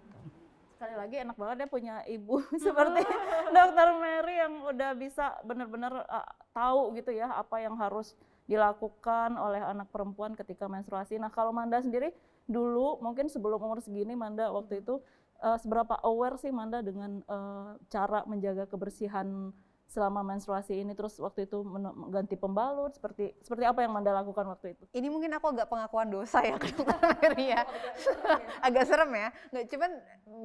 Sekali lagi enak banget ya punya ibu seperti Dokter Mary yang udah bisa benar-benar tahu gitu ya apa yang harus dilakukan oleh anak perempuan ketika menstruasi. Nah, kalau Manda sendiri dulu mungkin sebelum umur segini Manda waktu itu seberapa aware sih Manda dengan cara menjaga kebersihan selama menstruasi ini, terus waktu itu mengganti pembalut, seperti apa yang Manda lakukan waktu itu? Ini mungkin aku agak pengakuan dosa ya ke Dokter Mary ya. Agak serem ya. Nggak, cuman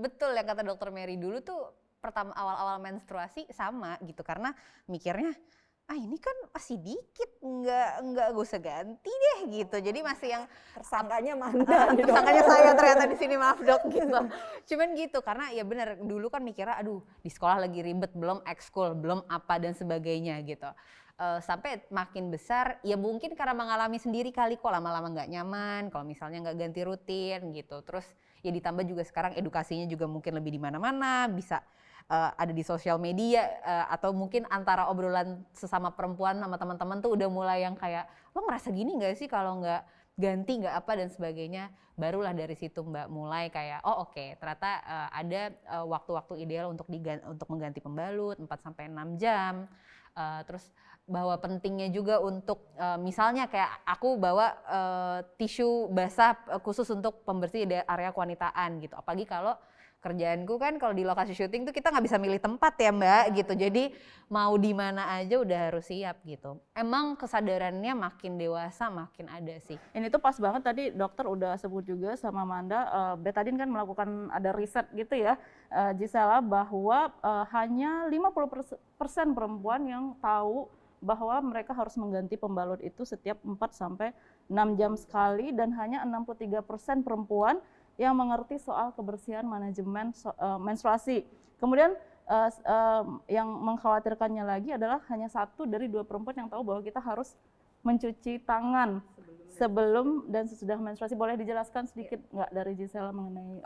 betul yang kata Dokter Mary dulu tuh pertama awal-awal menstruasi sama gitu, karena mikirnya ini kan masih dikit, nggak usah ganti deh gitu. Jadi masih yang Tersangkanya Manda. tersangkanya saya ternyata di sini, maaf dok gitu. Cuman gitu, karena ya benar dulu kan mikirnya aduh di sekolah lagi ribet, belum ekskul, belum apa dan sebagainya gitu. Sampai makin besar ya mungkin karena mengalami sendiri kali kok lama-lama nggak nyaman kalau misalnya nggak ganti rutin gitu. Terus ya ditambah juga sekarang edukasinya juga mungkin lebih di mana-mana, bisa ada di sosial media atau mungkin antara obrolan sesama perempuan sama teman-teman tuh udah mulai yang kayak lo ngerasa gini nggak sih kalau nggak ganti, nggak apa dan sebagainya. Barulah dari situ Mbak mulai kayak oke, ternyata ada waktu-waktu ideal untuk mengganti pembalut 4 sampai 6 jam. Terus bahwa pentingnya juga untuk misalnya kayak aku bawa tisu basah khusus untuk pembersih area kewanitaan gitu. Apalagi kalau kerjaanku kan kalau di lokasi syuting tuh kita nggak bisa milih tempat ya Mbak gitu. Jadi mau di mana aja udah harus siap gitu. Emang kesadarannya makin dewasa makin ada sih. Ini tuh pas banget tadi dokter udah sebut juga sama Manda, Betadine kan melakukan ada riset gitu ya, Gisela, bahwa hanya 50% perempuan yang tahu bahwa mereka harus mengganti pembalut itu setiap 4 sampai 6 jam sekali, dan hanya 63% perempuan yang mengerti soal kebersihan manajemen menstruasi. Kemudian yang mengkhawatirkannya lagi adalah hanya 1 dari 2 perempuan yang tahu bahwa kita harus mencuci tangan sebelum dan sesudah menstruasi. Boleh dijelaskan sedikit nggak dari Gisela mengenai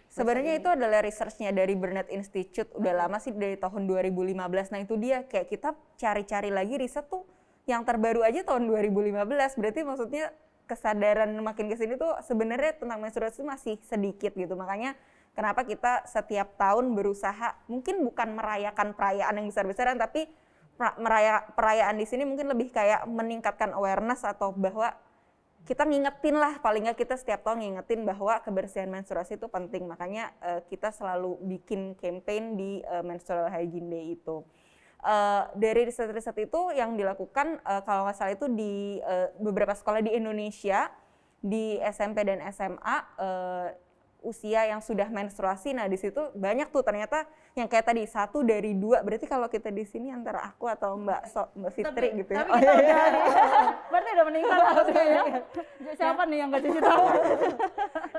Sebenarnya itu adalah research-nya dari Burnett Institute, udah lama sih dari tahun 2015. Nah itu dia kayak kita cari-cari lagi riset tuh yang terbaru aja tahun 2015. Berarti maksudnya kesadaran makin kesini tuh sebenarnya tentang menstruasi masih sedikit gitu. Makanya kenapa kita setiap tahun berusaha, mungkin bukan merayakan perayaan yang besar-besaran, tapi perayaan di sini mungkin lebih kayak meningkatkan awareness atau bahwa kita ngingetin lah, paling nggak kita setiap tahun ngingetin bahwa kebersihan menstruasi itu penting. Makanya kita selalu bikin campaign di Menstrual Hygiene Day itu. dari riset-riset itu yang dilakukan kalau nggak salah itu di beberapa sekolah di Indonesia, di SMP dan SMA, usia yang sudah menstruasi. Nah di situ banyak tuh ternyata yang kayak tadi 1 dari 2. Berarti kalau kita di sini antara aku atau Mbak Fitri gitu ya. Tapi kita udah, berarti udah meningkat harusnya ya. Siapa nih yang gak cuci tangan?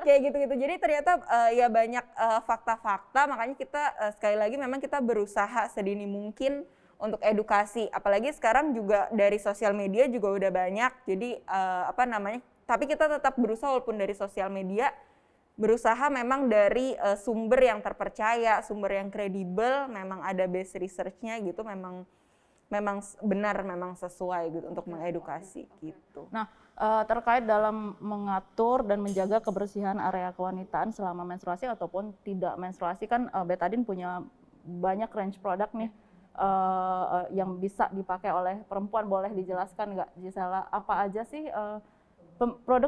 Kayak gitu-gitu. Jadi ternyata ya banyak fakta-fakta, makanya kita sekali lagi memang kita berusaha sedini mungkin untuk edukasi. Apalagi sekarang juga dari sosial media juga udah banyak. Jadi tapi kita tetap berusaha walaupun dari sosial media, berusaha memang dari sumber yang terpercaya, sumber yang kredibel, memang ada base research-nya gitu, memang benar, memang sesuai gitu untuk mengedukasi gitu. Nah, terkait dalam mengatur dan menjaga kebersihan area kewanitaan selama menstruasi ataupun tidak menstruasi, kan Betadine punya banyak range produk nih yang bisa dipakai oleh perempuan. Boleh dijelaskan nggak, Gisela, apa aja sih produk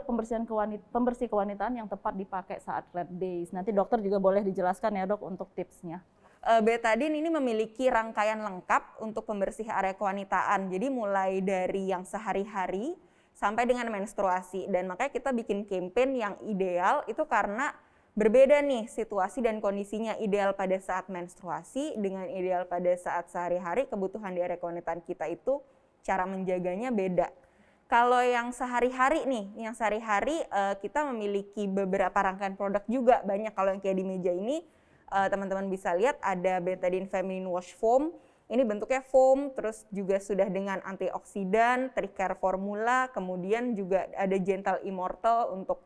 pembersih kewanitaan yang tepat dipakai saat red days? Nanti dokter juga boleh dijelaskan ya, Dok, untuk tipsnya. Betadine ini memiliki rangkaian lengkap untuk pembersih area kewanitaan. Jadi mulai dari yang sehari-hari sampai dengan menstruasi. Dan makanya kita bikin campaign yang ideal itu karena berbeda nih situasi dan kondisinya. Ideal pada saat menstruasi dengan ideal pada saat sehari-hari, kebutuhan di area kewanitaan kita itu cara menjaganya beda. Kalau yang sehari-hari nih, kita memiliki beberapa rangkaian produk juga banyak. Kalau yang kayak di meja ini, teman-teman bisa lihat ada Betadine Feminine Wash Foam. Ini bentuknya foam, terus juga sudah dengan antioksidan, Tricare formula, kemudian juga ada Gentle Immortal untuk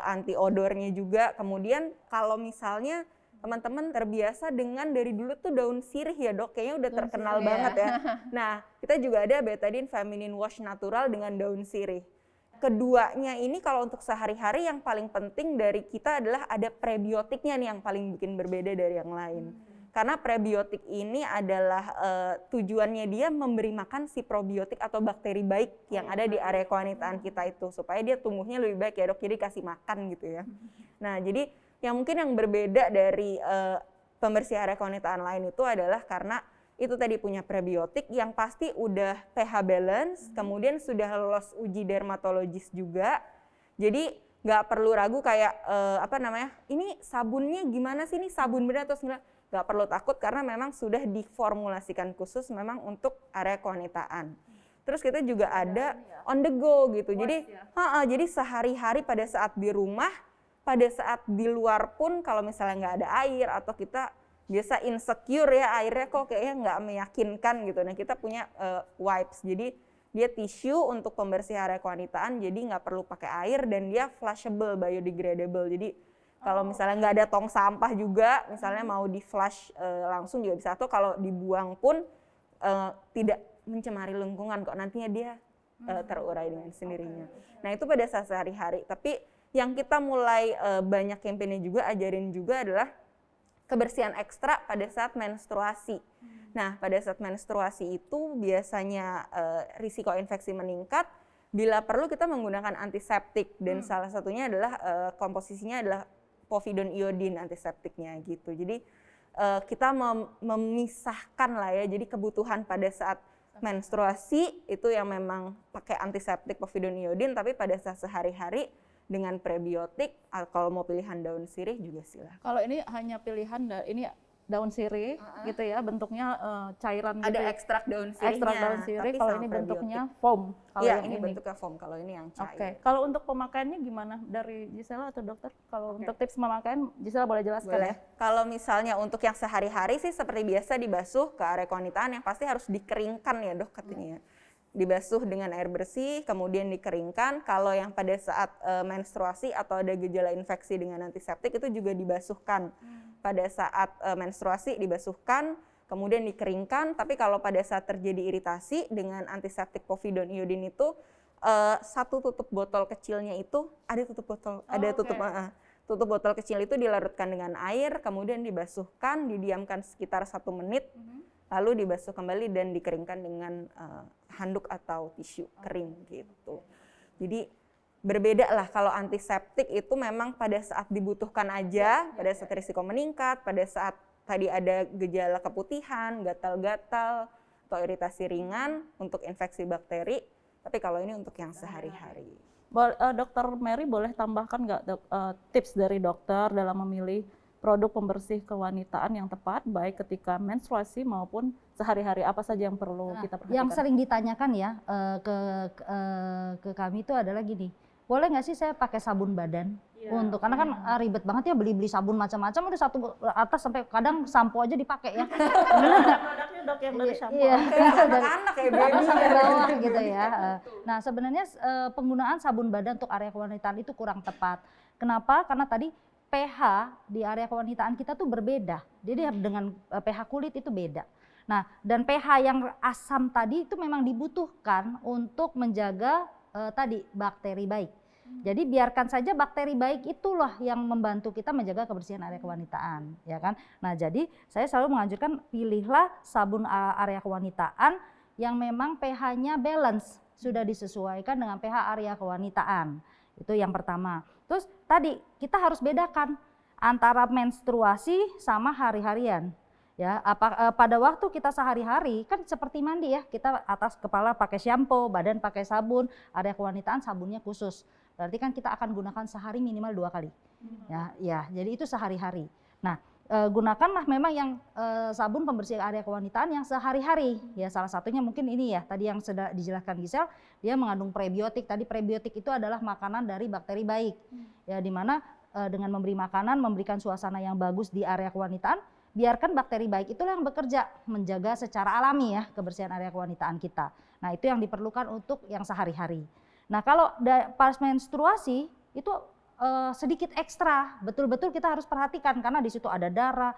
anti odornya juga. Kemudian kalau misalnya teman-teman terbiasa dengan dari dulu tuh daun sirih ya, Dok, kayaknya udah terkenal banget ya. Nah, kita juga ada Betadine Feminine Wash Natural dengan daun sirih. Keduanya ini kalau untuk sehari-hari yang paling penting dari kita adalah ada prebiotiknya nih yang paling bikin berbeda dari yang lain. Karena prebiotik ini adalah tujuannya dia memberi makan si probiotik atau bakteri baik yang ada di area kewanitaan kita itu supaya dia tumbuhnya lebih baik ya, Dok. Jadi kasih makan gitu ya. Nah, jadi yang mungkin yang berbeda dari pembersih area kewanitaan lain itu adalah karena itu tadi punya prebiotik yang pasti udah pH balance, kemudian sudah lolos uji dermatologis juga. Jadi nggak perlu ragu kayak ini sabunnya gimana sih, ini sabun benar atau enggak? Nggak perlu takut karena memang sudah diformulasikan khusus memang untuk area kewanitaan. Terus kita juga ada on the go gitu. Jadi sehari-hari pada saat di rumah, pada saat di luar pun kalau misalnya nggak ada air atau kita biasa insecure ya airnya kok kayaknya nggak meyakinkan gitu. Nah kita punya wipes, jadi dia tisu untuk pembersih area kewanitaan, jadi nggak perlu pakai air dan dia flushable, biodegradable. Jadi kalau misalnya nggak ada tong sampah juga, misalnya mau di flush langsung juga bisa, atau kalau dibuang pun tidak mencemari lingkungan kok, nantinya dia terurai dengan sendirinya. Nah itu pada saat sehari-hari. Tapi yang kita mulai banyak kampanye juga ajarin juga adalah kebersihan ekstra pada saat menstruasi. Nah, pada saat menstruasi itu biasanya risiko infeksi meningkat. Bila perlu kita menggunakan antiseptik dan salah satunya adalah komposisinya adalah povidone iodine antiseptiknya gitu. Jadi kita memisahkan lah ya. Jadi kebutuhan pada saat menstruasi itu yang memang pakai antiseptik povidone iodine, tapi pada saat sehari-hari dengan prebiotik, kalau mau pilihan daun sirih juga silahkan. Kalau ini hanya pilihan, ini daun sirih gitu ya, bentuknya cairan gitu. Ada ekstrak daun sirihnya. Ekstrak daun sirih, kalau ini bentuknya foam. Iya, ini bentuknya foam, kalau ini yang cair. Oke, kalau untuk pemakaiannya gimana dari Gisela atau dokter? Kalau untuk tips pemakaian, Gisela boleh jelaskan ya? Kalau misalnya untuk yang sehari-hari sih seperti biasa dibasuh ke area kewanitaan, yang pasti harus dikeringkan ya, Dok, katanya. Dibasuh dengan air bersih, kemudian dikeringkan. Kalau yang pada saat menstruasi atau ada gejala infeksi dengan antiseptik itu juga dibasuhkan. Pada saat menstruasi dibasuhkan, kemudian dikeringkan. Tapi kalau pada saat terjadi iritasi dengan antiseptik povidone iodine itu, satu tutup botol kecilnya itu ada tutup botol, tutup botol kecil itu dilarutkan dengan air, kemudian dibasuhkan, didiamkan sekitar 1 menit. Lalu dibasuh kembali dan dikeringkan dengan handuk atau tisu kering gitu. Jadi berbeda lah, kalau antiseptik itu memang pada saat dibutuhkan aja, pada saat risiko meningkat, pada saat tadi ada gejala keputihan, gatal-gatal, atau iritasi ringan untuk infeksi bakteri, tapi kalau ini untuk yang sehari-hari. Dokter Mary boleh tambahkan nggak tips dari dokter dalam memilih produk pembersih kewanitaan yang tepat, baik ketika menstruasi maupun sehari-hari, apa saja yang perlu kita perhatikan? Yang sering ditanyakan ya ke kami itu adalah gini, boleh nggak sih saya pakai sabun badan? Untuk karena kan ribet banget ya beli sabun macam-macam, udah satu atas sampai kadang sampo aja dipakai ya. Produknya dok yang dari shampoo. Iya, Anak-anak ya atas sampai baby. bawah gitu ya. Nah sebenarnya penggunaan sabun badan untuk area kewanitaan itu kurang tepat. Kenapa? Karena tadi pH di area kewanitaan kita tuh berbeda. Jadi dengan pH kulit itu beda. Nah dan pH yang asam tadi itu memang dibutuhkan untuk menjaga tadi bakteri baik. Jadi biarkan saja bakteri baik itulah yang membantu kita menjaga kebersihan area kewanitaan, ya kan? Nah, jadi saya selalu menganjurkan pilihlah sabun area kewanitaan yang memang pH-nya balance, sudah disesuaikan dengan pH area kewanitaan. Itu yang pertama. Terus tadi kita harus bedakan antara menstruasi sama hari-harian. Ya, pada waktu kita sehari-hari kan seperti mandi ya, kita atas kepala pakai shampoo, badan pakai sabun, area kewanitaan sabunnya khusus. Berarti kan kita akan gunakan sehari minimal 2 kali. Ya, jadi itu sehari-hari. Nah, gunakanlah memang yang sabun pembersih area kewanitaan yang sehari-hari. Ya, salah satunya mungkin ini ya, tadi yang sudah dijelaskan Gisel, dia mengandung prebiotik. Tadi prebiotik itu adalah makanan dari bakteri baik. Ya, di mana dengan memberi makanan, memberikan suasana yang bagus di area kewanitaan, biarkan bakteri baik itulah yang bekerja menjaga secara alami ya kebersihan area kewanitaan kita. Nah, itu yang diperlukan untuk yang sehari-hari. Nah, kalau pas menstruasi itu sedikit ekstra, betul-betul kita harus perhatikan karena di situ ada darah,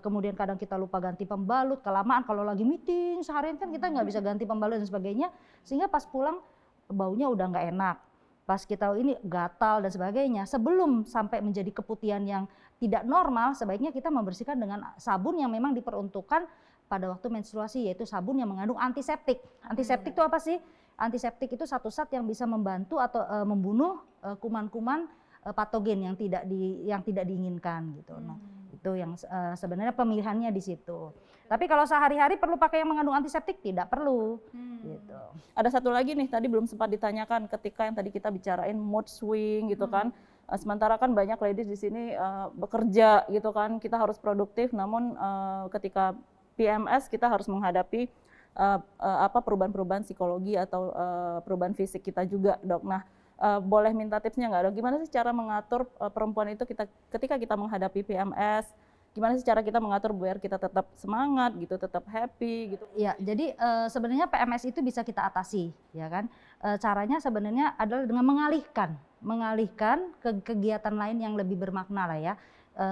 kemudian kadang kita lupa ganti pembalut, kelamaan kalau lagi meeting seharian kan kita nggak bisa ganti pembalut dan sebagainya, sehingga pas pulang baunya udah nggak enak. Pas kita ini gatal dan sebagainya, sebelum sampai menjadi keputihan yang tidak normal, sebaiknya kita membersihkan dengan sabun yang memang diperuntukkan pada waktu menstruasi, yaitu sabun yang mengandung antiseptik. Antiseptik itu apa sih? Antiseptik itu satu zat yang bisa membantu atau membunuh kuman-kuman patogen yang tidak diinginkan gitu. Nah, itu yang sebenarnya pemilihannya di situ. Tapi kalau sehari-hari perlu pakai yang mengandung antiseptik? Tidak perlu. Gitu. Ada satu lagi nih, tadi belum sempat ditanyakan ketika yang tadi kita bicarain mood swing gitu kan. Sementara kan banyak ladies di sini bekerja gitu kan, kita harus produktif, namun ketika PMS kita harus menghadapi perubahan-perubahan psikologi atau perubahan fisik kita juga, dok. Nah, boleh minta tipsnya nggak, dok? Gimana sih cara mengatur perempuan itu ketika kita menghadapi PMS? Gimana sih cara kita mengatur biar kita tetap semangat gitu, tetap happy gitu? Ya, jadi sebenarnya PMS itu bisa kita atasi, ya kan? Caranya sebenarnya adalah dengan mengalihkan ke kegiatan lain yang lebih bermakna lah ya.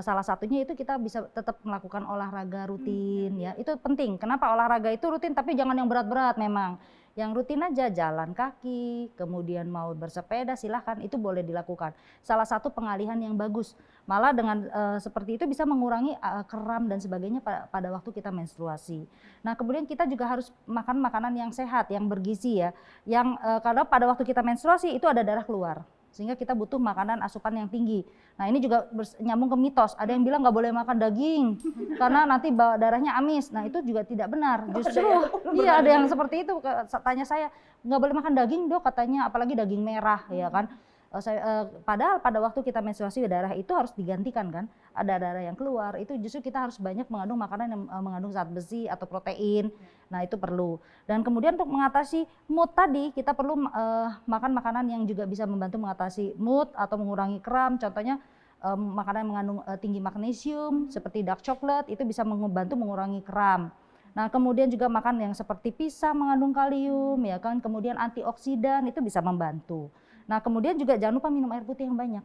Salah satunya itu kita bisa tetap melakukan olahraga rutin ya, itu penting. Kenapa olahraga itu rutin tapi jangan yang berat-berat memang. Yang rutin aja, jalan kaki, kemudian mau bersepeda silahkan, itu boleh dilakukan. Salah satu pengalihan yang bagus. Malah dengan seperti itu bisa mengurangi kram dan sebagainya pada waktu kita menstruasi. Nah, kemudian kita juga harus makan makanan yang sehat, yang bergizi ya. Yang karena pada waktu kita menstruasi itu ada darah keluar, sehingga kita butuh makanan asupan yang tinggi. Nah, ini juga nyambung ke mitos. Ada yang bilang nggak boleh makan daging karena nanti darahnya amis. Nah, itu juga tidak benar. Justru iya ada yang seperti itu. Tanya saya, nggak boleh makan daging dok katanya, apalagi daging merah ya kan. Padahal pada waktu kita menstruasi darah itu harus digantikan kan. Ada darah yang keluar, itu justru kita harus banyak mengandung makanan yang mengandung zat besi atau protein. Nah, itu perlu. Dan kemudian untuk mengatasi mood tadi, kita perlu makan makanan yang juga bisa membantu mengatasi mood atau mengurangi kram. Contohnya makanan yang mengandung tinggi magnesium seperti dark chocolate, itu bisa membantu mengurangi kram. Nah, kemudian juga makan yang seperti pisang mengandung kalium ya kan, kemudian antioksidan itu bisa membantu. Nah, kemudian juga jangan lupa minum air putih yang banyak.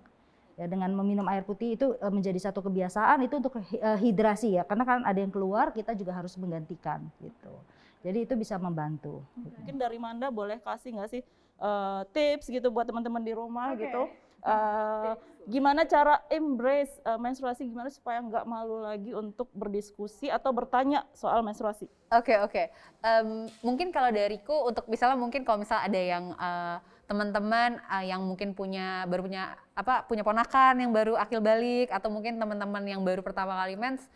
Ya, dengan meminum air putih itu menjadi satu kebiasaan, itu untuk hidrasi ya, karena kan ada yang keluar, kita juga harus menggantikan gitu. Jadi itu bisa membantu. Mungkin dari Manda boleh kasih nggak sih tips gitu buat teman-teman di rumah gitu. Gimana cara embrace menstruasi, gimana supaya nggak malu lagi untuk berdiskusi atau bertanya soal menstruasi? Oke. Mungkin kalau dariku untuk misalnya kalau ada yang teman-teman yang mungkin punya ponakan yang baru akil balik, atau mungkin teman-teman yang baru pertama kali mens,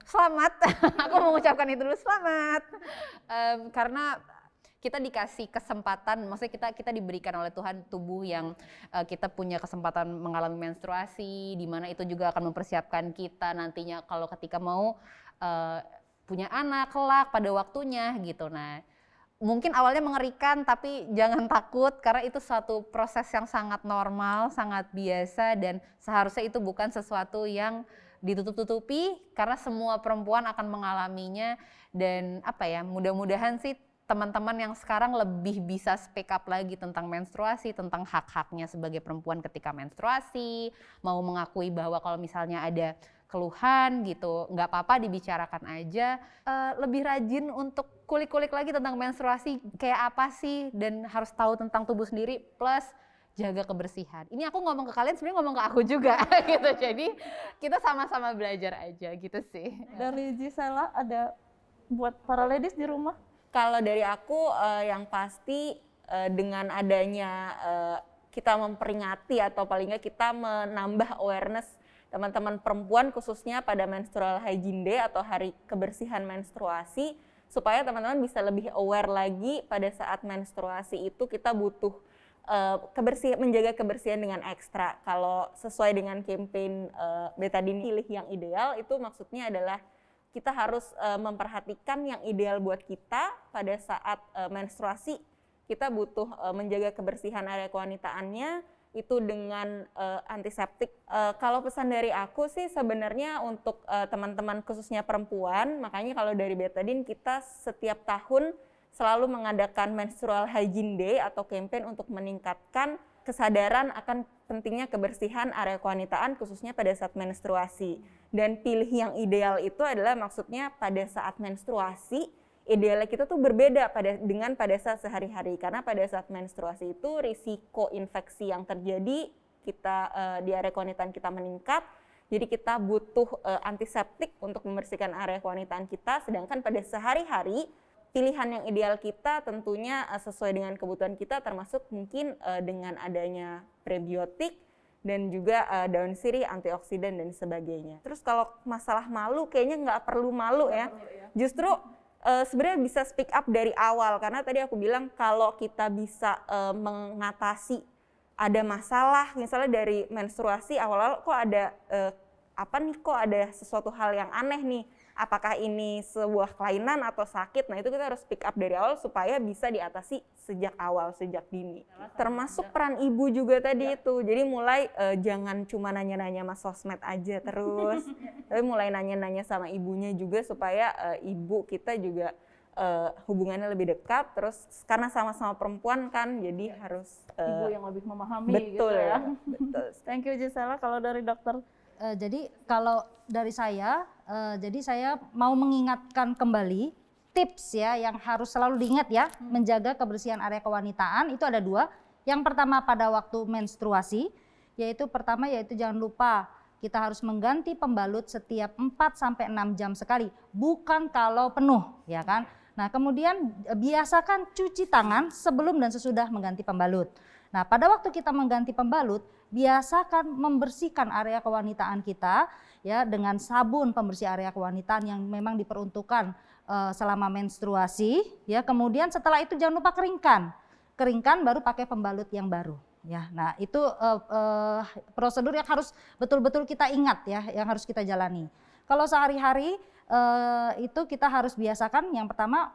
Selamat, aku mau mengucapkan itu dulu, selamat. Karena kita dikasih kesempatan, maksudnya kita diberikan oleh Tuhan tubuh yang kita punya kesempatan mengalami menstruasi, di mana itu juga akan mempersiapkan kita nantinya kalau ketika mau punya anak kelak pada waktunya gitu. Nah, mungkin awalnya mengerikan tapi jangan takut karena itu suatu proses yang sangat normal, sangat biasa dan seharusnya itu bukan sesuatu yang ditutup-tutupi karena semua perempuan akan mengalaminya dan apa ya, mudah-mudahan sih teman-teman yang sekarang lebih bisa speak up lagi tentang menstruasi, tentang hak-haknya sebagai perempuan ketika menstruasi, mau mengakui bahwa kalau misalnya ada keluhan gitu, nggak apa-apa dibicarakan aja, lebih rajin untuk kulik-kulik lagi tentang menstruasi, kayak apa sih, dan harus tahu tentang tubuh sendiri, plus jaga kebersihan. Ini aku ngomong ke kalian, sebenarnya ngomong ke aku juga gitu, jadi kita sama-sama belajar aja gitu sih. Dari Gisela ada buat para ladies di rumah? Kalau dari aku yang pasti dengan adanya kita memperingati atau paling nggak kita menambah awareness teman-teman perempuan khususnya pada menstrual hygiene day atau hari kebersihan menstruasi supaya teman-teman bisa lebih aware lagi pada saat menstruasi itu kita butuh menjaga kebersihan dengan ekstra. Kalau sesuai dengan campaign Betadine Pilih yang Ideal itu maksudnya adalah kita harus memperhatikan yang ideal buat kita pada saat menstruasi. Kita butuh menjaga kebersihan area kewanitaannya itu dengan antiseptik. Kalau pesan dari aku sih sebenarnya untuk teman-teman khususnya perempuan, makanya kalau dari Betadine kita setiap tahun selalu mengadakan menstrual hygiene day atau campaign untuk meningkatkan kesadaran akan pentingnya kebersihan area kewanitaan khususnya pada saat menstruasi. Dan pilih yang ideal itu adalah maksudnya pada saat menstruasi, idealnya kita tuh berbeda dengan pada saat sehari-hari. Karena pada saat menstruasi itu risiko infeksi yang terjadi di area kewanitaan kita meningkat. Jadi kita butuh antiseptik untuk membersihkan area kewanitaan kita, sedangkan pada sehari-hari pilihan yang ideal kita tentunya sesuai dengan kebutuhan kita termasuk mungkin dengan adanya prebiotik dan juga daun sirih, antioksidan dan sebagainya. Terus kalau masalah malu kayaknya nggak perlu malu ya. Justru sebenarnya bisa speak up dari awal karena tadi aku bilang kalau kita bisa mengatasi ada masalah misalnya dari menstruasi awal-awal kok ada kok ada sesuatu hal yang aneh nih. Apakah ini sebuah kelainan atau sakit? Nah itu kita harus speak up dari awal supaya bisa diatasi sejak awal, sejak dini. Termasuk peran ibu juga tadi itu. Jadi mulai jangan cuma nanya-nanya mas sosmed aja terus, tapi mulai nanya-nanya sama ibunya juga supaya ibu kita juga hubungannya lebih dekat. Terus karena sama-sama perempuan kan, jadi harus Ibu yang lebih memahami betul, gitu ya. betul. Thank you Gisela. Kalau dari dokter? Jadi kalau dari saya, jadi saya mau mengingatkan kembali tips ya yang harus selalu diingat ya, menjaga kebersihan area kewanitaan itu ada 2. Yang pertama pada waktu menstruasi, yaitu jangan lupa kita harus mengganti pembalut setiap 4-6 jam sekali, bukan kalau penuh ya kan. Nah kemudian biasakan cuci tangan sebelum dan sesudah mengganti pembalut. Nah pada waktu kita mengganti pembalut, biasakan membersihkan area kewanitaan kita ya dengan sabun pembersih area kewanitaan yang memang diperuntukkan selama menstruasi ya. Kemudian setelah itu jangan lupa keringkan baru pakai pembalut yang baru ya. Nah itu prosedur yang harus betul-betul kita ingat ya, yang harus kita jalani. Kalau sehari-hari itu kita harus biasakan yang pertama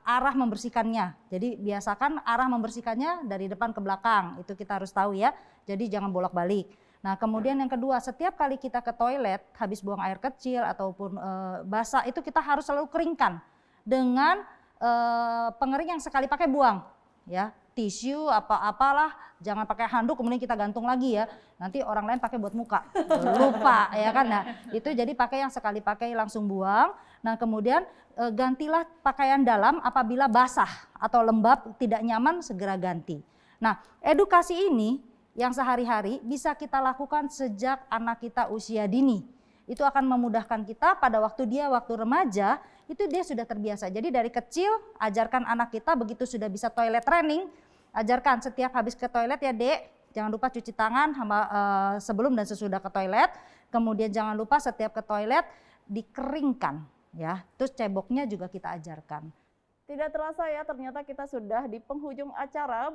arah membersihkannya. Jadi biasakan arah membersihkannya dari depan ke belakang, itu kita harus tahu ya. Jadi jangan bolak-balik. Nah kemudian yang kedua, setiap kali kita ke toilet habis buang air kecil ataupun basah itu kita harus selalu keringkan dengan pengering yang sekali pakai buang ya. Tisu apalah, jangan pakai handuk kemudian kita gantung lagi ya. Nanti orang lain pakai buat muka, lupa ya kan. Nah itu jadi pakai yang sekali pakai langsung buang. Nah kemudian gantilah pakaian dalam apabila basah atau lembab tidak nyaman segera ganti. Nah edukasi ini yang sehari-hari bisa kita lakukan sejak anak kita usia dini. Itu akan memudahkan kita pada waktu remaja itu dia sudah terbiasa. Jadi dari kecil ajarkan anak kita begitu sudah bisa toilet training, ajarkan setiap habis ke toilet ya Dek, jangan lupa cuci tangan sebelum dan sesudah ke toilet. Kemudian jangan lupa setiap ke toilet dikeringkan ya. Terus ceboknya juga kita ajarkan. Tidak terasa ya, ternyata kita sudah di penghujung acara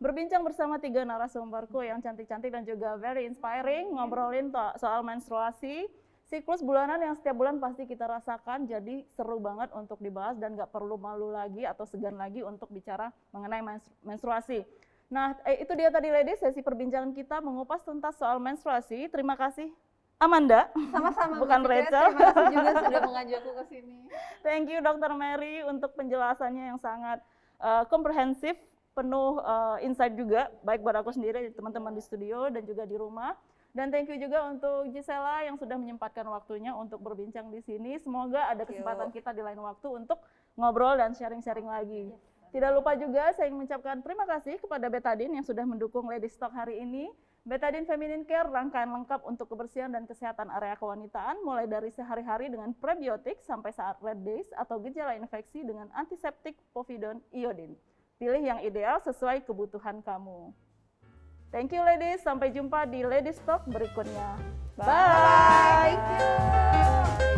berbincang bersama 3 narasumberku yang cantik-cantik dan juga very inspiring, ngobrolin soal menstruasi, siklus bulanan yang setiap bulan pasti kita rasakan, jadi seru banget untuk dibahas dan gak perlu malu lagi atau segan lagi untuk bicara mengenai menstruasi. Nah, itu dia tadi ladies, sesi perbincangan kita mengupas tuntas soal menstruasi. Terima kasih Amanda. Sama-sama. Bukan Bu Fitria, Rachel. Terima kasih juga sudah mengajakku ke sini. Thank you Dr. Mary untuk penjelasannya yang sangat komprehensif, penuh insight juga, baik buat aku sendiri, teman-teman di studio dan juga di rumah. Dan thank you juga untuk Gisela yang sudah menyempatkan waktunya untuk berbincang di sini. Semoga ada kesempatan kita di lain waktu untuk ngobrol dan sharing-sharing lagi. Tidak lupa juga saya ingin mengucapkan terima kasih kepada Betadine yang sudah mendukung Ladies Talk hari ini. Betadine Feminine Care, rangkaian lengkap untuk kebersihan dan kesehatan area kewanitaan, mulai dari sehari-hari dengan prebiotik sampai saat red days atau gejala infeksi dengan antiseptik povidone iodine. Pilih yang ideal sesuai kebutuhan kamu. Thank you ladies, sampai jumpa di Ladies Talk berikutnya. Bye. Thank you.